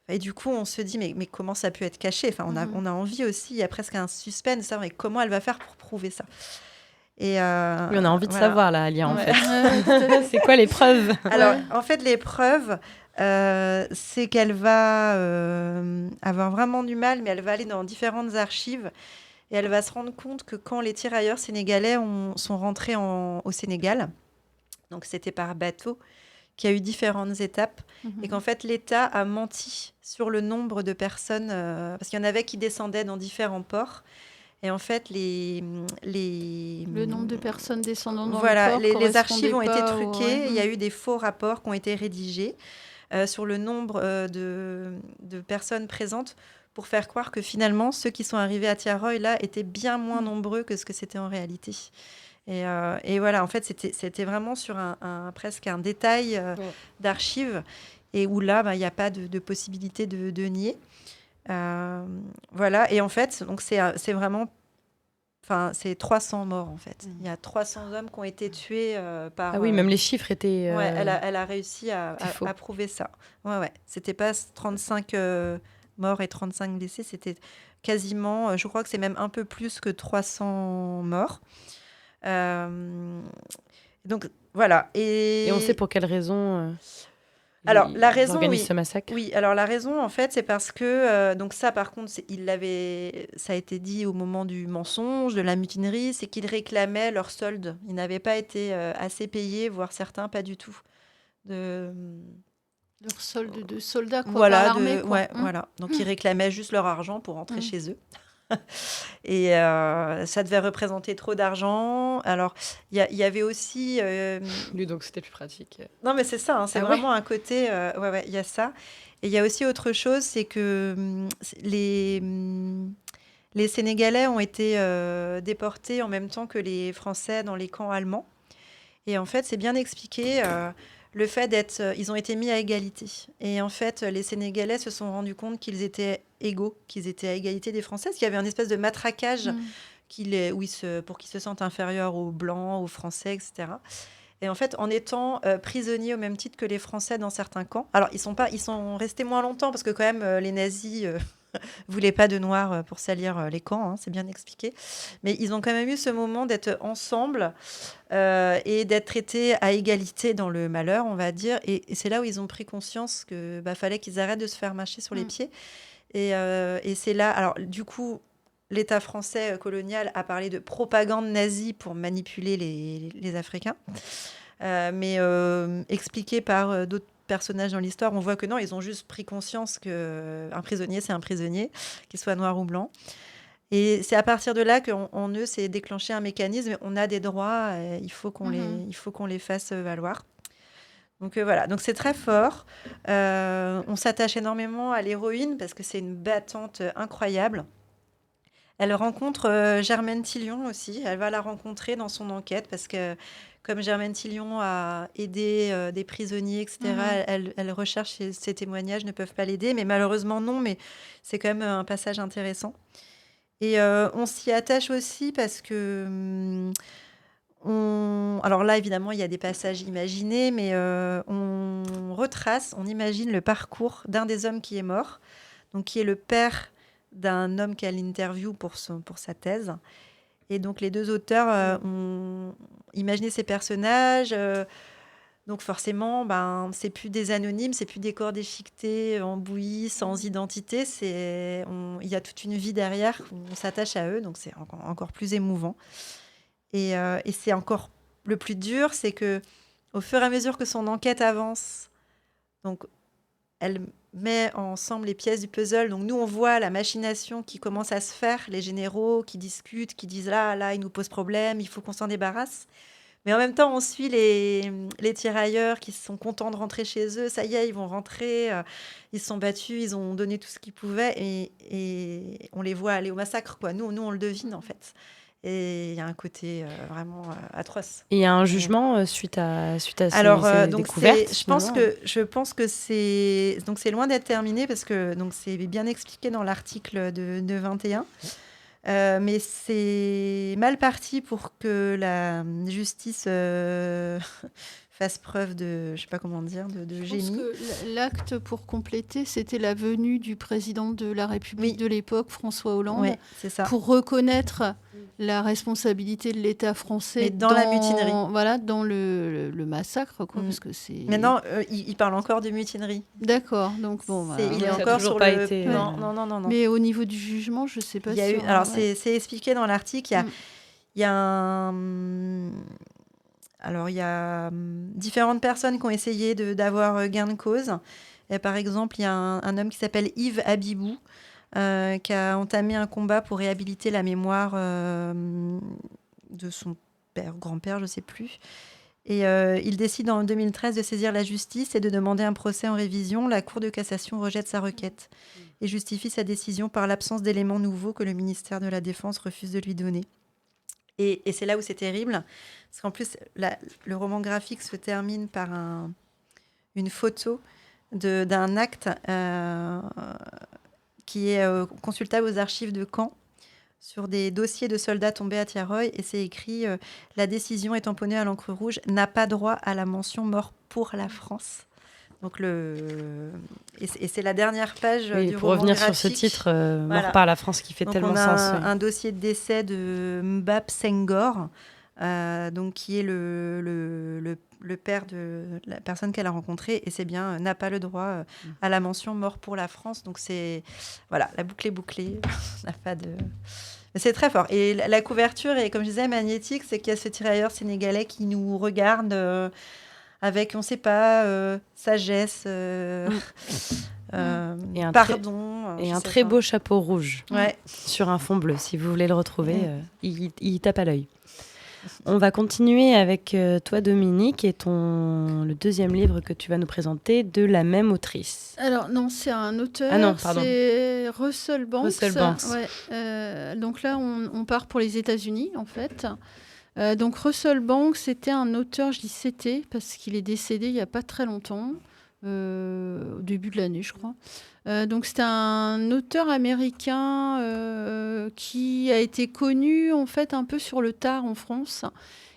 [SPEAKER 3] Et du coup, on se dit, mais comment ça peut être caché ? Enfin, on a envie aussi, il y a presque un suspense, de savoir mais comment elle va faire pour prouver ça. Et
[SPEAKER 2] Oui, on a envie de
[SPEAKER 3] voilà.
[SPEAKER 2] savoir, là, Alia, en
[SPEAKER 3] Ouais.
[SPEAKER 2] fait. C'est quoi les preuves ?
[SPEAKER 3] Alors, en fait, les preuves, c'est qu'elle va avoir vraiment du mal, mais elle va aller dans différentes archives et elle va se rendre compte que quand les tirailleurs sénégalais sont rentrés au Sénégal, donc c'était par bateau, qu'il y a eu différentes étapes et qu'en fait, l'État a menti sur le nombre de personnes, parce qu'il y en avait qui descendaient dans différents ports. Et en fait, le
[SPEAKER 4] nombre de personnes descendant dans
[SPEAKER 3] voilà,
[SPEAKER 4] le port
[SPEAKER 3] les archives ont été
[SPEAKER 4] correspondait
[SPEAKER 3] truquées.
[SPEAKER 4] pas au-
[SPEAKER 3] Il y a eu des faux rapports qui ont été rédigés sur le nombre de personnes présentes pour faire croire que finalement, ceux qui sont arrivés à Tiaroy, là, étaient bien moins nombreux que ce que c'était en réalité. Et voilà, en fait, c'était vraiment sur presque un détail d'archives et où là, il n'y a pas de possibilité de nier. Voilà, et en fait, donc c'est vraiment... Enfin, c'est 300 morts, en fait. Il y a 300 hommes qui ont été tués par...
[SPEAKER 2] Ah oui, même les chiffres étaient...
[SPEAKER 3] Ouais, elle a réussi à prouver ça. Ouais. C'était pas 35 morts et 35 blessés, c'était quasiment... je crois que c'est même un peu plus que 300 morts. Donc, voilà. Et
[SPEAKER 2] on sait pour quelle raison...
[SPEAKER 3] Alors, la raison,
[SPEAKER 2] organise ce massacre.
[SPEAKER 3] Oui, alors la raison, en fait, c'est parce que, donc ça, par contre, ça a été dit au moment du mensonge, de la mutinerie, c'est qu'ils réclamaient leur solde. Ils n'avaient pas été assez payés, voire certains, pas du tout.
[SPEAKER 4] Leur solde de soldats, quoi,
[SPEAKER 3] Voilà,
[SPEAKER 4] par l'armée, quoi.
[SPEAKER 3] voilà. Donc, ils réclamaient juste leur argent pour rentrer chez eux. Et ça devait représenter trop d'argent. Alors, il y avait aussi...
[SPEAKER 2] Lui, donc c'était plus pratique.
[SPEAKER 3] Non, mais c'est ça, c'est vraiment un côté... il y a ça. Et il y a aussi autre chose, c'est que les Sénégalais ont été déportés en même temps que les Français dans les camps allemands. Et en fait, c'est bien expliqué... le fait ils ont été mis à égalité. Et en fait, les Sénégalais se sont rendus compte qu'ils étaient égaux, qu'ils étaient à égalité des Français, parce qu'il y avait un espèce de matraquage pour qu'ils se sentent inférieurs aux Blancs, aux Français, etc. Et en fait, en étant prisonniers au même titre que les Français dans certains camps, alors ils sont restés moins longtemps, parce que quand même, les nazis... voulaient pas de noirs pour salir les camps, c'est bien expliqué. Mais ils ont quand même eu ce moment d'être ensemble et d'être traités à égalité dans le malheur, on va dire. Et c'est là où ils ont pris conscience qu'il fallait qu'ils arrêtent de se faire mâcher sur les pieds. Et c'est là... Alors, du coup, l'État français colonial a parlé de propagande nazie pour manipuler les Africains. Mais expliqué par d'autres personnages dans l'histoire, on voit que non, ils ont juste pris conscience qu'un prisonnier, c'est un prisonnier, qu'il soit noir ou blanc. Et c'est à partir de là qu'en eux, c'est déclenché un mécanisme. On a des droits, il faut qu'on les fasse valoir. Donc voilà, donc c'est très fort. On s'attache énormément à l'héroïne parce que c'est une battante incroyable. Elle rencontre Germaine Tillion aussi. Elle va la rencontrer dans son enquête parce que comme Germaine Tillion a aidé des prisonniers, etc., elle recherche ces témoignages, ne peuvent pas l'aider. Mais malheureusement, non. Mais c'est quand même un passage intéressant. Et on s'y attache aussi parce que... Alors là, évidemment, il y a des passages imaginés, mais on imagine le parcours d'un des hommes qui est mort, donc qui est le père d'un homme qu'elle interviewe pour sa thèse. Et donc, les deux auteurs ont imaginé ces personnages. Donc, forcément, c'est plus des anonymes, c'est plus des corps déchiquetés, en bouillie, sans identité. Il y a toute une vie derrière, on s'attache à eux, donc c'est encore plus émouvant. Et c'est encore le plus dur, c'est que au fur et à mesure que son enquête avance, donc elle met ensemble les pièces du puzzle. Donc nous, on voit la machination qui commence à se faire, les généraux qui discutent, qui disent là, il nous pose problème, il faut qu'on s'en débarrasse. Mais en même temps, on suit les tirailleurs qui sont contents de rentrer chez eux. Ça y est, ils vont rentrer. Ils se sont battus, ils ont donné tout ce qu'ils pouvaient. Et on les voit aller au massacre, quoi. Nous, on le devine, en fait. Et il y a un côté vraiment atroce.
[SPEAKER 2] Et il y a un jugement suite à ces
[SPEAKER 3] donc
[SPEAKER 2] découvertes.
[SPEAKER 3] je pense que c'est loin d'être terminé parce que donc c'est bien expliqué dans l'article de 21. Mais c'est mal parti pour que la justice fasse preuve de, je sais pas comment dire, de génie.
[SPEAKER 4] Je pense que l'acte pour compléter, c'était la venue du président de la République de l'époque, François Hollande,
[SPEAKER 3] c'est ça.
[SPEAKER 4] Pour reconnaître la responsabilité de l'État français
[SPEAKER 3] mais dans la mutinerie.
[SPEAKER 4] Voilà, dans le massacre, quoi, parce que c'est...
[SPEAKER 3] Maintenant, il parle encore de mutinerie.
[SPEAKER 4] D'accord, donc bon...
[SPEAKER 3] il est encore sur
[SPEAKER 2] pas
[SPEAKER 3] le...
[SPEAKER 2] été...
[SPEAKER 3] Non.
[SPEAKER 4] Mais au niveau du jugement, je sais pas si...
[SPEAKER 3] Alors, c'est expliqué dans l'article, il y a Alors, il y a différentes personnes qui ont essayé d'avoir gain de cause. Et par exemple, il y a un homme qui s'appelle Yves Abibou, qui a entamé un combat pour réhabiliter la mémoire de son grand-père, je ne sais plus. Et il décide en 2013 de saisir la justice et de demander un procès en révision. La Cour de cassation rejette sa requête et justifie sa décision par l'absence d'éléments nouveaux que le ministère de la Défense refuse de lui donner. Et c'est là où c'est terrible, parce qu'en plus, le roman graphique se termine par une photo d'un acte qui est consultable aux archives de Caen sur des dossiers de soldats tombés à Thiaroye, et c'est écrit « La décision est tamponnée à l'encre rouge, n'a pas droit à la mention mort pour la France ». Donc et c'est la dernière page du roman graphique.
[SPEAKER 2] Pour revenir sur ce titre, Mort par la France, qui fait tellement sens.
[SPEAKER 3] On a un dossier de décès de Mbap Senghor, donc qui est le père de la personne qu'elle a rencontrée, et c'est bien n'a pas le droit à la mention mort pour la France. Donc c'est voilà, la boucle est bouclée. n'a pas de... Mais c'est très fort. Et la couverture est, comme je disais, magnétique. C'est qu'il y a ce tirailleur sénégalais qui nous regarde avec, on ne sait pas, sagesse,
[SPEAKER 2] et
[SPEAKER 3] pardon.
[SPEAKER 2] Et un très beau chapeau rouge sur un fond bleu. Si vous voulez le retrouver, il tape à l'œil. On va continuer avec toi, Dominique, et le deuxième livre que tu vas nous présenter de la même autrice.
[SPEAKER 4] Alors non, c'est un auteur, c'est Russell Banks. Donc là, on part pour les États-Unis, en fait. Donc Russell Banks, c'était un auteur, je dis c'était, parce qu'il est décédé il n'y a pas très longtemps, au début de l'année, je crois. Donc c'était un auteur américain qui a été connu en fait un peu sur le tard en France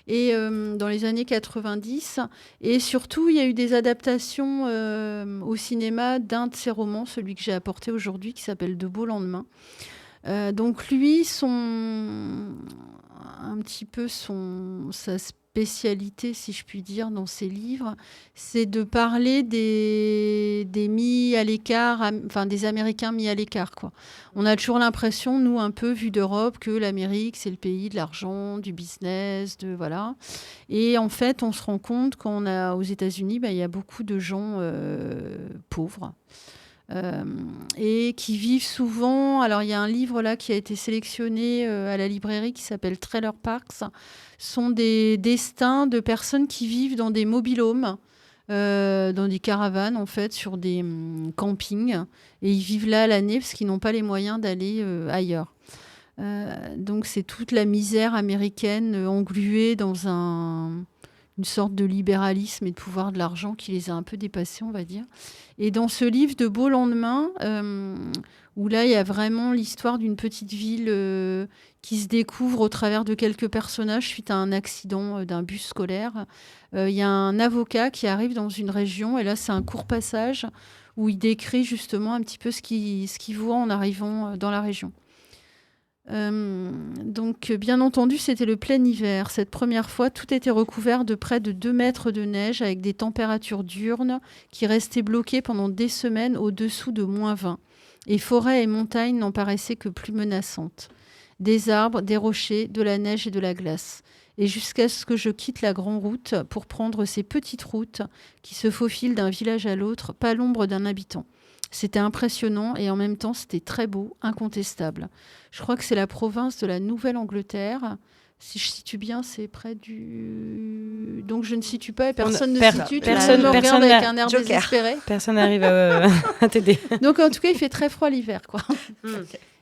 [SPEAKER 4] et dans les années 90. Et surtout, il y a eu des adaptations au cinéma d'un de ses romans, celui que j'ai apporté aujourd'hui, qui s'appelle De beaux lendemains. Donc lui, sa spécialité, si je puis dire, dans ses livres, c'est de parler des mis à l'écart, des Américains mis à l'écart, quoi. On a toujours l'impression, nous, un peu vu d'Europe, que l'Amérique, c'est le pays de l'argent, du business, voilà. Et en fait, on se rend compte aux États-Unis, il y a beaucoup de gens pauvres. Et qui vivent souvent... Alors, il y a un livre là qui a été sélectionné à la librairie qui s'appelle Trailer Parks. Ce sont des destins de personnes qui vivent dans des mobil-homes, dans des caravanes, en fait, sur des campings. Et ils vivent là l'année parce qu'ils n'ont pas les moyens d'aller ailleurs. Donc, c'est toute la misère américaine engluée dans une sorte de libéralisme et de pouvoir de l'argent qui les a un peu dépassés, on va dire. Et dans ce livre de Beaux lendemains, où là, il y a vraiment l'histoire d'une petite ville qui se découvre au travers de quelques personnages suite à un accident d'un bus scolaire. Il y a un avocat qui arrive dans une région, et là, c'est un court passage où il décrit justement un petit peu ce qu'il voit en arrivant dans la région. Donc, bien entendu, c'était le plein hiver. Cette première fois, tout était recouvert de près de 2 mètres de neige avec des températures diurnes qui restaient bloquées pendant des semaines au-dessous de -20. Et forêts et montagnes n'en paraissaient que plus menaçantes. Des arbres, des rochers, de la neige et de la glace. Et jusqu'à ce que je quitte la grande route pour prendre ces petites routes qui se faufilent d'un village à l'autre, pas l'ombre d'un habitant. C'était impressionnant et en même temps, c'était très beau, incontestable. Je crois que c'est la province de la Nouvelle-Angleterre. Si je situe bien, c'est près du... Donc je ne situe pas et personne ne situe. Personne me regarde avec un air désespéré.
[SPEAKER 2] Personne n'arrive à t'aider.
[SPEAKER 4] Donc en tout cas, il fait très froid l'hiver, quoi.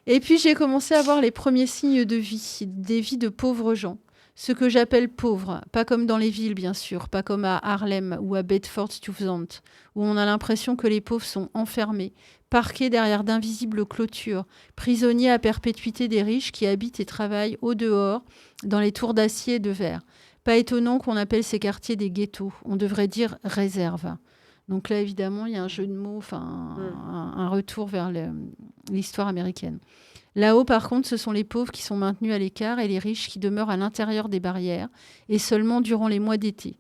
[SPEAKER 4] Et puis j'ai commencé à voir les premiers signes de vie, des vies de pauvres gens. Ce que j'appelle pauvres, pas comme dans les villes bien sûr, pas comme à Harlem ou à Bedford-Stuyvesant, où on a l'impression que les pauvres sont enfermés, parqués derrière d'invisibles clôtures, prisonniers à perpétuité des riches qui habitent et travaillent au dehors, dans les tours d'acier et de verre. Pas étonnant qu'on appelle ces quartiers des ghettos, on devrait dire réserves. Donc là évidemment il y a un jeu de mots, un retour vers l'histoire américaine. Là-haut, par contre, ce sont les pauvres qui sont maintenus à l'écart et les riches qui demeurent à l'intérieur des barrières, et seulement durant les mois d'été.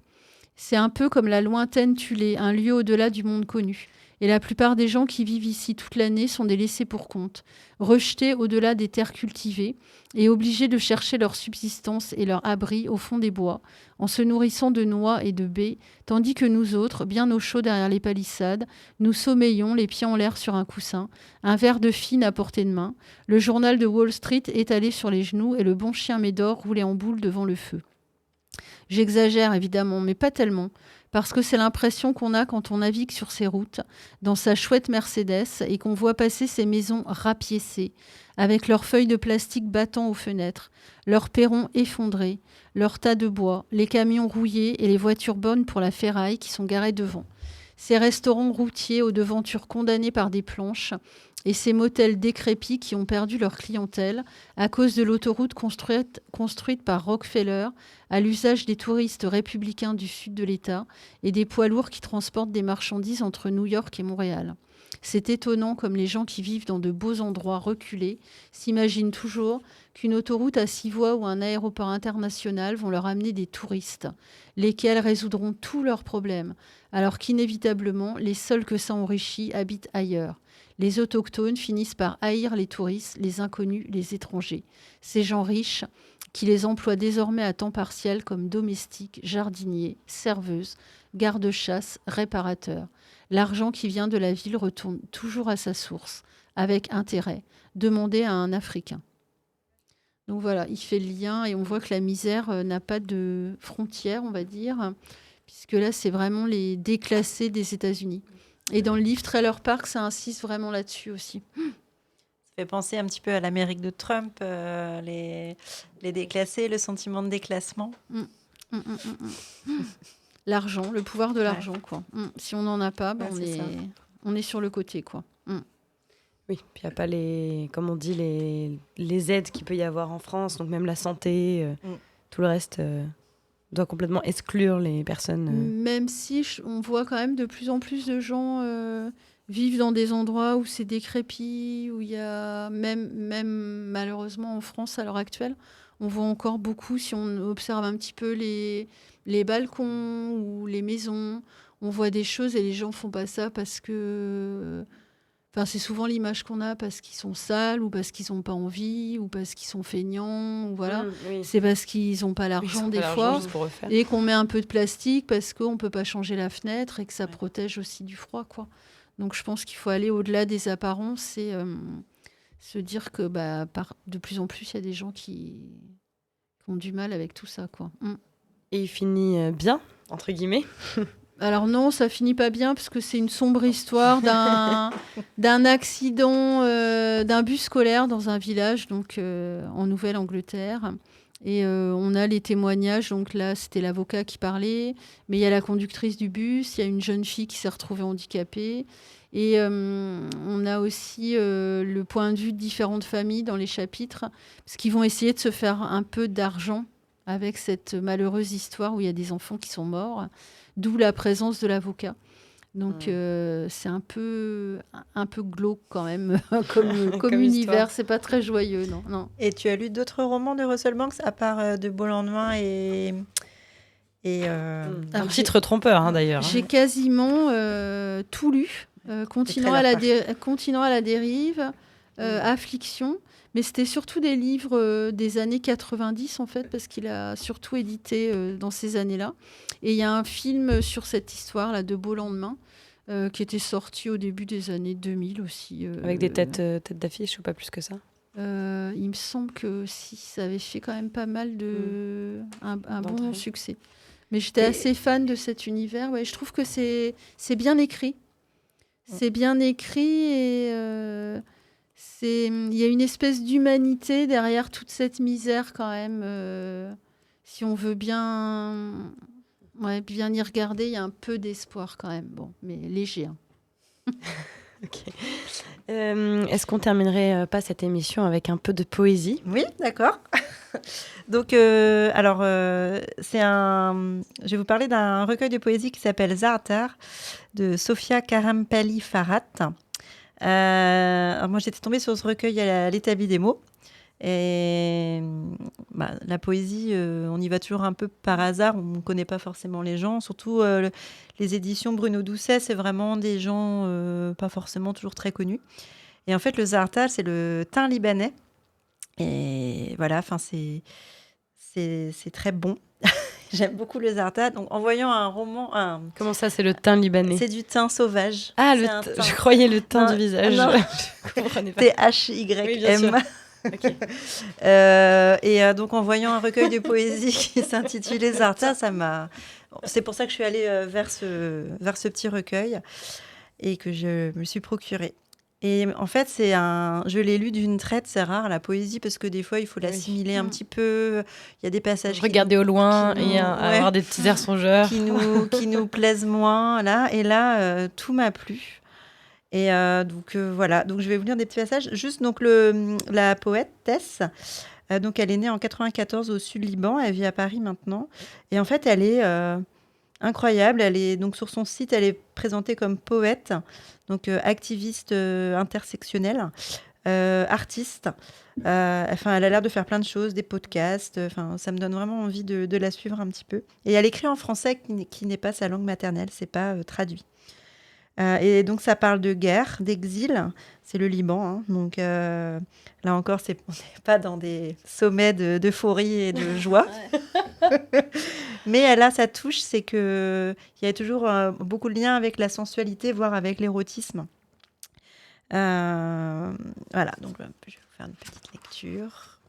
[SPEAKER 4] C'est un peu comme la lointaine Tulé, un lieu au-delà du monde connu. Et la plupart des gens qui vivent ici toute l'année sont des laissés pour compte, rejetés au-delà des terres cultivées et obligés de chercher leur subsistance et leur abri au fond des bois, en se nourrissant de noix et de baies, tandis que nous autres, bien au chaud derrière les palissades, nous sommeillons les pieds en l'air sur un coussin, un verre de fine à portée de main, le journal de Wall Street étalé sur les genoux et le bon chien Médor roulé en boule devant le feu. J'exagère évidemment, mais pas tellement, parce que c'est l'impression qu'on a quand on navigue sur ces routes, dans sa chouette Mercedes, et qu'on voit passer ces maisons rapiécées, avec leurs feuilles de plastique battant aux fenêtres, leurs perrons effondrés, leurs tas de bois, les camions rouillés et les voitures bonnes pour la ferraille qui sont garées devant. Ces restaurants routiers aux devantures condamnées par des planches et ces motels décrépits qui ont perdu leur clientèle à cause de l'autoroute construite par Rockefeller à l'usage des touristes républicains du sud de l'État et des poids lourds qui transportent des marchandises entre New York et Montréal. C'est étonnant comme les gens qui vivent dans de beaux endroits reculés s'imaginent toujours qu'une autoroute à 6 voies ou un aéroport international vont leur amener des touristes, lesquels résoudront tous leurs problèmes, alors qu'inévitablement, les seuls que ça enrichit habitent ailleurs. Les autochtones finissent par haïr les touristes, les inconnus, les étrangers. Ces gens riches qui les emploient désormais à temps partiel comme domestiques, jardiniers, serveuses, gardes-chasse, réparateurs. L'argent qui vient de la ville retourne toujours à sa source, avec intérêt, demandé à un Africain. Donc voilà, il fait le lien et on voit que la misère n'a pas de frontières, on va dire, puisque là, c'est vraiment les déclassés des États-Unis. Et dans le livre Trailer Park, ça insiste vraiment là-dessus aussi.
[SPEAKER 3] Ça fait penser un petit peu à l'Amérique de Trump, les déclassés, le sentiment de déclassement.
[SPEAKER 4] L'argent, le pouvoir de l'argent, quoi. Si on n'en a pas, on est sur le côté, quoi.
[SPEAKER 2] Oui, puis il n'y a pas comme on dit, les aides qu'il peut y avoir en France, donc même la santé, tout le reste doit complètement exclure les personnes.
[SPEAKER 4] Même si on voit quand même de plus en plus de gens vivent dans des endroits où c'est décrépit, où il y a même malheureusement en France à l'heure actuelle, on voit encore beaucoup, si on observe un petit peu les balcons ou les maisons, on voit des choses et les gens font pas ça parce que... Enfin, c'est souvent l'image qu'on a parce qu'ils sont sales ou parce qu'ils n'ont pas envie ou parce qu'ils sont feignants. Ou voilà.
[SPEAKER 2] Oui.
[SPEAKER 4] C'est parce qu'ils n'ont pas l'argent des fois et qu'on met un peu de plastique parce qu'on ne peut pas changer la fenêtre et que ça protège aussi du froid, quoi. Donc je pense qu'il faut aller au-delà des apparences et se dire que de plus en plus, il y a des gens qui ont du mal avec tout ça, quoi.
[SPEAKER 2] Et il finit bien, entre guillemets.
[SPEAKER 4] Alors non, ça finit pas bien parce que c'est une sombre histoire d'un accident d'un bus scolaire dans un village, donc en Nouvelle-Angleterre. Et on a les témoignages, donc là c'était l'avocat qui parlait, mais il y a la conductrice du bus, il y a une jeune fille qui s'est retrouvée handicapée. Et on a aussi le point de vue de différentes familles dans les chapitres, parce qu'ils vont essayer de se faire un peu d'argent avec cette malheureuse histoire où il y a des enfants qui sont morts. D'où la présence de l'avocat. Donc c'est un peu glauque quand même comme
[SPEAKER 2] Comme
[SPEAKER 4] univers.
[SPEAKER 2] histoire.
[SPEAKER 4] C'est pas très joyeux, non.
[SPEAKER 3] Et tu as lu d'autres romans de Russell Banks à part De Beau lendemain et
[SPEAKER 2] Un
[SPEAKER 4] Alors,
[SPEAKER 2] titre trompeur, hein, d'ailleurs.
[SPEAKER 4] J'ai quasiment tout lu. Continent à la dérive, Affliction. Mais c'était surtout des livres des années 90, en fait, parce qu'il a surtout édité dans ces années-là. Et il y a un film sur cette histoire, là, De Beau lendemain, qui était sorti au début des années 2000 aussi.
[SPEAKER 2] Avec des têtes d'affiche ou pas plus que ça?
[SPEAKER 4] Il me semble que si, ça avait fait quand même pas mal un bon
[SPEAKER 2] D'entrée.
[SPEAKER 4] succès. Mais j'étais assez fan de cet univers. Ouais, je trouve que c'est bien écrit. C'est bien écrit et il y a une espèce d'humanité derrière toute cette misère quand même. Si on veut bien y regarder, il y a un peu d'espoir quand même. Bon, mais léger. Hein.
[SPEAKER 2] Ok. Est-ce qu'on terminerait pas cette émission avec un peu de poésie?
[SPEAKER 3] Oui, d'accord. Donc, je vais vous parler d'un recueil de poésie qui s'appelle Za'atar de Sofia Karampali-Farhat. Moi, j'étais tombée sur ce recueil à l'établi des mots. Et la poésie, on y va toujours un peu par hasard. On ne connaît pas forcément les gens. Surtout les éditions Bruno Doucet, c'est vraiment des gens pas forcément toujours très connus. Et en fait, le Za'atar, c'est le thym libanais. Et voilà, c'est très bon. J'aime beaucoup le Za'atar. Donc, en voyant un roman...
[SPEAKER 2] Comment ça, c'est le thym libanais?
[SPEAKER 3] C'est du thym sauvage.
[SPEAKER 2] Ah,
[SPEAKER 3] C'est un thym.
[SPEAKER 2] je croyais le thym
[SPEAKER 3] Non,
[SPEAKER 2] du visage.
[SPEAKER 3] non.
[SPEAKER 2] Je comprenais pas.
[SPEAKER 3] T-H-Y-M.
[SPEAKER 2] Oui, bien sûr. Ok.
[SPEAKER 3] Donc, en voyant un recueil de poésie qui s'intitulait Za'atar, ça m'a... C'est pour ça que je suis allée vers ce petit recueil et que je me suis procuré. Et en fait, je l'ai lu d'une traite, c'est rare la poésie parce que des fois il faut l'assimiler un petit peu. Il y a des passages
[SPEAKER 2] Regarder au loin
[SPEAKER 3] qui nous-
[SPEAKER 2] et avoir des petits airs songeurs.
[SPEAKER 3] qui nous plaisent moins là. Et là, tout m'a plu. Et donc voilà. Donc je vais vous lire des petits passages. Juste donc la poétesse. Donc elle est née en 94 au sud Liban. Elle vit à Paris maintenant. Et en fait, elle est incroyable. Elle est donc sur son site, elle est présentée comme poète, donc activiste intersectionnelle, artiste. Elle a l'air de faire plein de choses, des podcasts. Ça me donne vraiment envie de la suivre un petit peu. Et elle écrit en français qui n'est pas sa langue maternelle, c'est pas traduit. Et donc ça parle de guerre, d'exil. C'est le Liban, hein. Donc là encore, on n'est pas dans des sommets d'euphorie et de joie. Mais elle a sa touche, c'est qu'il y a toujours beaucoup de liens avec la sensualité, voire avec l'érotisme. Voilà, donc je vais vous faire une petite lecture.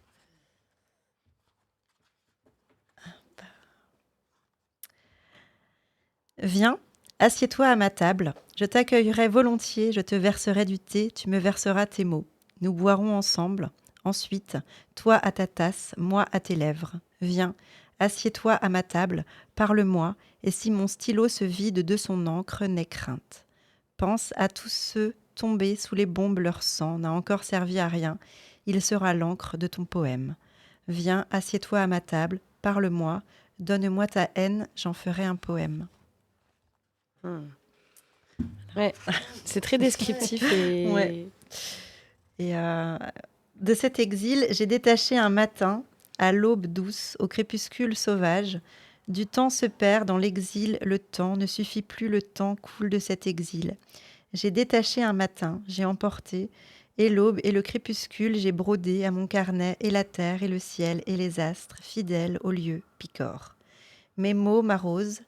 [SPEAKER 3] Viens, assieds-toi à ma table. Je t'accueillerai volontiers, je te verserai du thé, tu me verseras tes mots. Nous boirons ensemble. Ensuite, toi à ta tasse, moi à tes lèvres. Viens, assieds-toi à ma table, parle-moi, et si mon stylo se vide de son encre, n'aie crainte. Pense à tous ceux tombés sous les bombes, leur sang n'a encore servi à rien. Il sera l'encre de ton poème. Viens, assieds-toi à ma table, parle-moi, donne-moi ta haine, j'en ferai un poème.
[SPEAKER 2] Ouais, c'est très descriptif et...
[SPEAKER 3] Ouais. Et de cet exil, j'ai détaché un matin, à l'aube douce, au crépuscule sauvage. Du temps se perd dans l'exil, le temps ne suffit plus, le temps coule de cet exil. J'ai détaché un matin, j'ai emporté, et l'aube et le crépuscule, j'ai brodé à mon carnet, et la terre et le ciel et les astres, fidèles au lieu picor. Mes mots m'arrosent,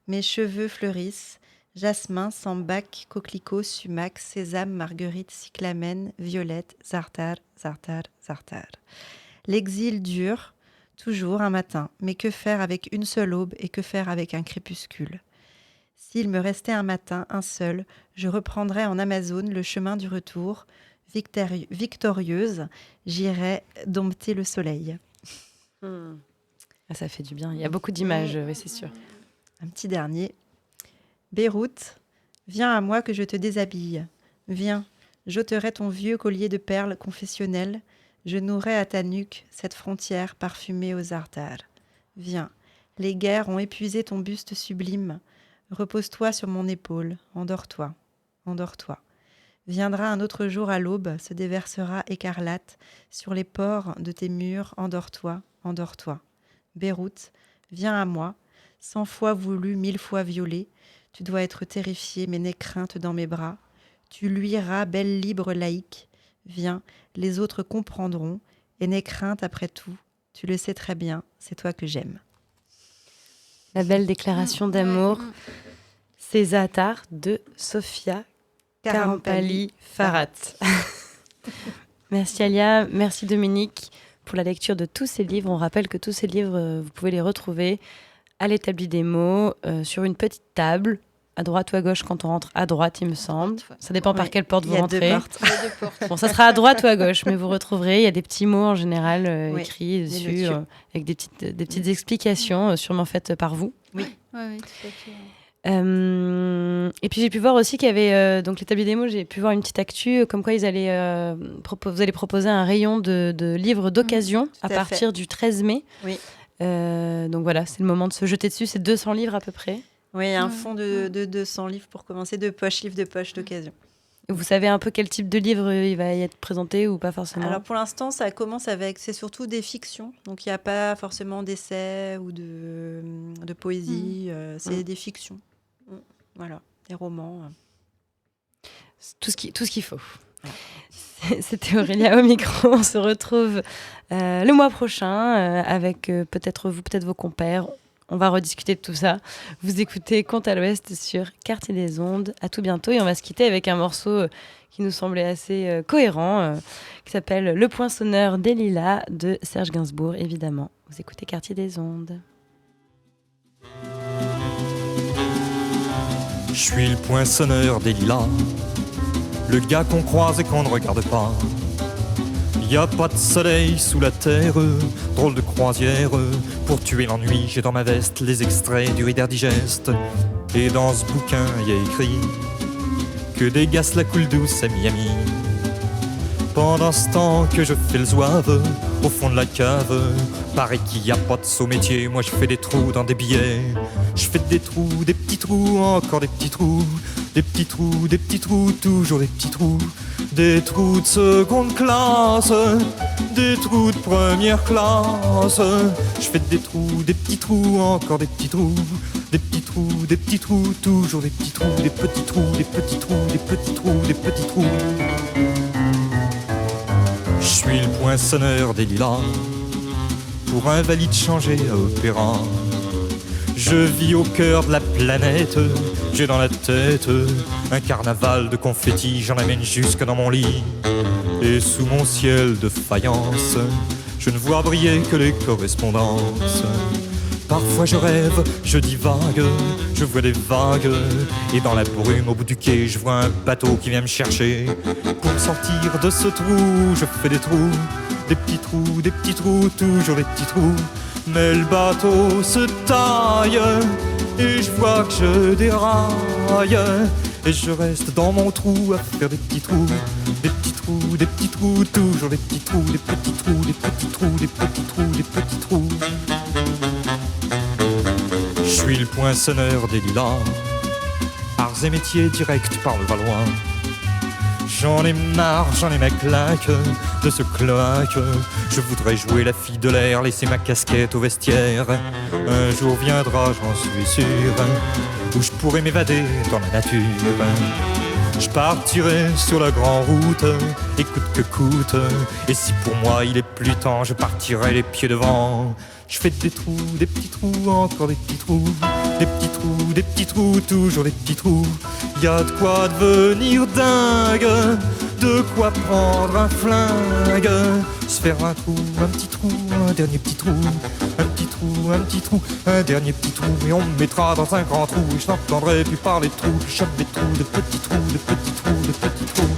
[SPEAKER 3] mes cheveux fleurissent, jasmin, sambac, coquelicot, sumac, sésame, marguerite, cyclamène, violette, Za'atar, Za'atar, Za'atar. L'exil dure, toujours un matin, mais que faire avec une seule aube et que faire avec un crépuscule? S'il me restait un matin, un seul, je reprendrais en Amazone le chemin du retour. Victorieuse, j'irais dompter le soleil.
[SPEAKER 2] Ah, ça fait du bien. Il y a beaucoup d'images, oui, c'est sûr.
[SPEAKER 3] Un petit dernier. Beyrouth, viens à moi que je te déshabille. Viens, j'ôterai ton vieux collier de perles confessionnel. Je nouerai à ta nuque cette frontière parfumée aux Za'atar. Viens, les guerres ont épuisé ton buste sublime. Repose-toi sur mon épaule, endors-toi, endors-toi. Viendra un autre jour à l'aube, se déversera écarlate sur les pores de tes murs, endors-toi, endors-toi. Beyrouth, viens à moi, 100 fois voulu, 1000 fois violé. Tu dois être terrifiée, mais n'aie crainte dans mes bras. Tu luiras, belle libre laïque. Viens, les autres comprendront, et n'aie crainte après tout. Tu le sais très bien, c'est toi que j'aime.
[SPEAKER 2] La belle déclaration d'amour. Césatar de Sofia Karampali Farhat. Merci Alia, merci Dominique pour la lecture de tous ces livres. On rappelle que tous ces livres, vous pouvez les retrouver à l'établi des mots, sur une petite table, à droite ou à gauche quand on rentre à droite, il me semble. Ça dépend par quelle porte vous rentrez.
[SPEAKER 3] Il y a 2 portes.
[SPEAKER 2] Bon, ça sera à droite ou à gauche, mais vous retrouverez. Il y a des petits mots en général écrits dessus, avec des petites explications, sûrement faites par vous.
[SPEAKER 4] Oui, tout à fait.
[SPEAKER 2] Et puis j'ai pu voir aussi qu'il y avait donc l'établi des mots, j'ai pu voir une petite actu comme quoi vous allez proposer un rayon de livres d'occasion à partir du 13 mai.
[SPEAKER 3] Oui.
[SPEAKER 2] Donc voilà, c'est le moment de se jeter dessus. C'est 200 livres à peu près.
[SPEAKER 3] Oui, un fonds de 200 livres pour commencer, livres de poche d'occasion.
[SPEAKER 2] Et vous savez un peu quel type de livre il va y être présenté ou pas forcément?
[SPEAKER 3] Alors pour l'instant, ça commence c'est surtout des fictions. Donc il n'y a pas forcément d'essais ou de poésie. C'est des fictions. Voilà, des romans.
[SPEAKER 2] Tout ce qu'il faut. Voilà. C'était Aurélia au micro. On se retrouve le mois prochain avec peut-être vous, peut-être vos compères. On va rediscuter de tout ça. Vous écoutez Conte à l'Ouest sur Quartier des Ondes. À tout bientôt. Et on va se quitter avec un morceau qui nous semblait assez cohérent, qui s'appelle Le Poinçonneur des Lilas de Serge Gainsbourg, évidemment. Vous écoutez Quartier des Ondes.
[SPEAKER 6] Je suis le poinçonneur des lilas, le gars qu'on croise et qu'on ne regarde pas. Y a pas de soleil sous la terre, drôle de croisière. Pour tuer l'ennui, j'ai dans ma veste les extraits du Reader Digest. Et dans ce bouquin, y a écrit que des gaz la coule douce à Miami. Pendant ce temps que je fais le zouave au fond de la cave, paraît qu'il y a pas de saut métier. Moi je fais des trous dans des billets. Je fais des trous, des petits trous, encore des petits trous. Des petits trous, des petits trous, toujours des petits trous. Des trous de seconde classe, des trous de première classe. Je fais des trous, des petits trous, encore des petits trous. Des petits trous, des petits trous, toujours des petits trous. Des petits trous, des petits trous, des petits trous, des petits trous. Je suis le poinçonneur des lilas, pour un valide changé à opéra. Je vis au cœur de la planète, j'ai dans la tête un carnaval de confettis, j'en amène jusque dans mon lit. Et sous mon ciel de faïence, je ne vois briller que les correspondances. Parfois je rêve, je divague, je vois des vagues. Et dans la brume au bout du quai, je vois un bateau qui vient me chercher. Pour me sortir de ce trou, je fais des trous. Des petits trous, toujours des petits trous. Mais le bateau se taille, et je vois que je déraille. Et je reste dans mon trou à faire des petits trous. Des petits trous, des petits trous, toujours des petits trous. Des petits trous, des petits trous, des petits trous, des petits trous. Je suis le poinçonneur des lilas, arts et métiers directs par le Valois. J'en ai marre, j'en ai ma claque de ce cloaque. Je voudrais jouer la fille de l'air, laisser ma casquette au vestiaire. Un jour viendra, j'en suis sûr, où je pourrai m'évader dans la nature. Je partirai sur la grande route, et coûte que coûte. Et si pour moi il est plus temps, je partirai les pieds devant. Je fais des trous, des petits trous, encore des petits trous. Des petits trous, des petits trous, toujours des petits trous. Y a de quoi devenir dingue, de quoi prendre un flingue. Se faire un trou, un petit trou, un dernier petit trou. Un petit trou, un petit trou, un dernier petit trou. Et on me mettra dans un grand trou, et je n'entendrai plus parler de trous. Je chope des trous, de petits trous, de petits trous, de petits trous.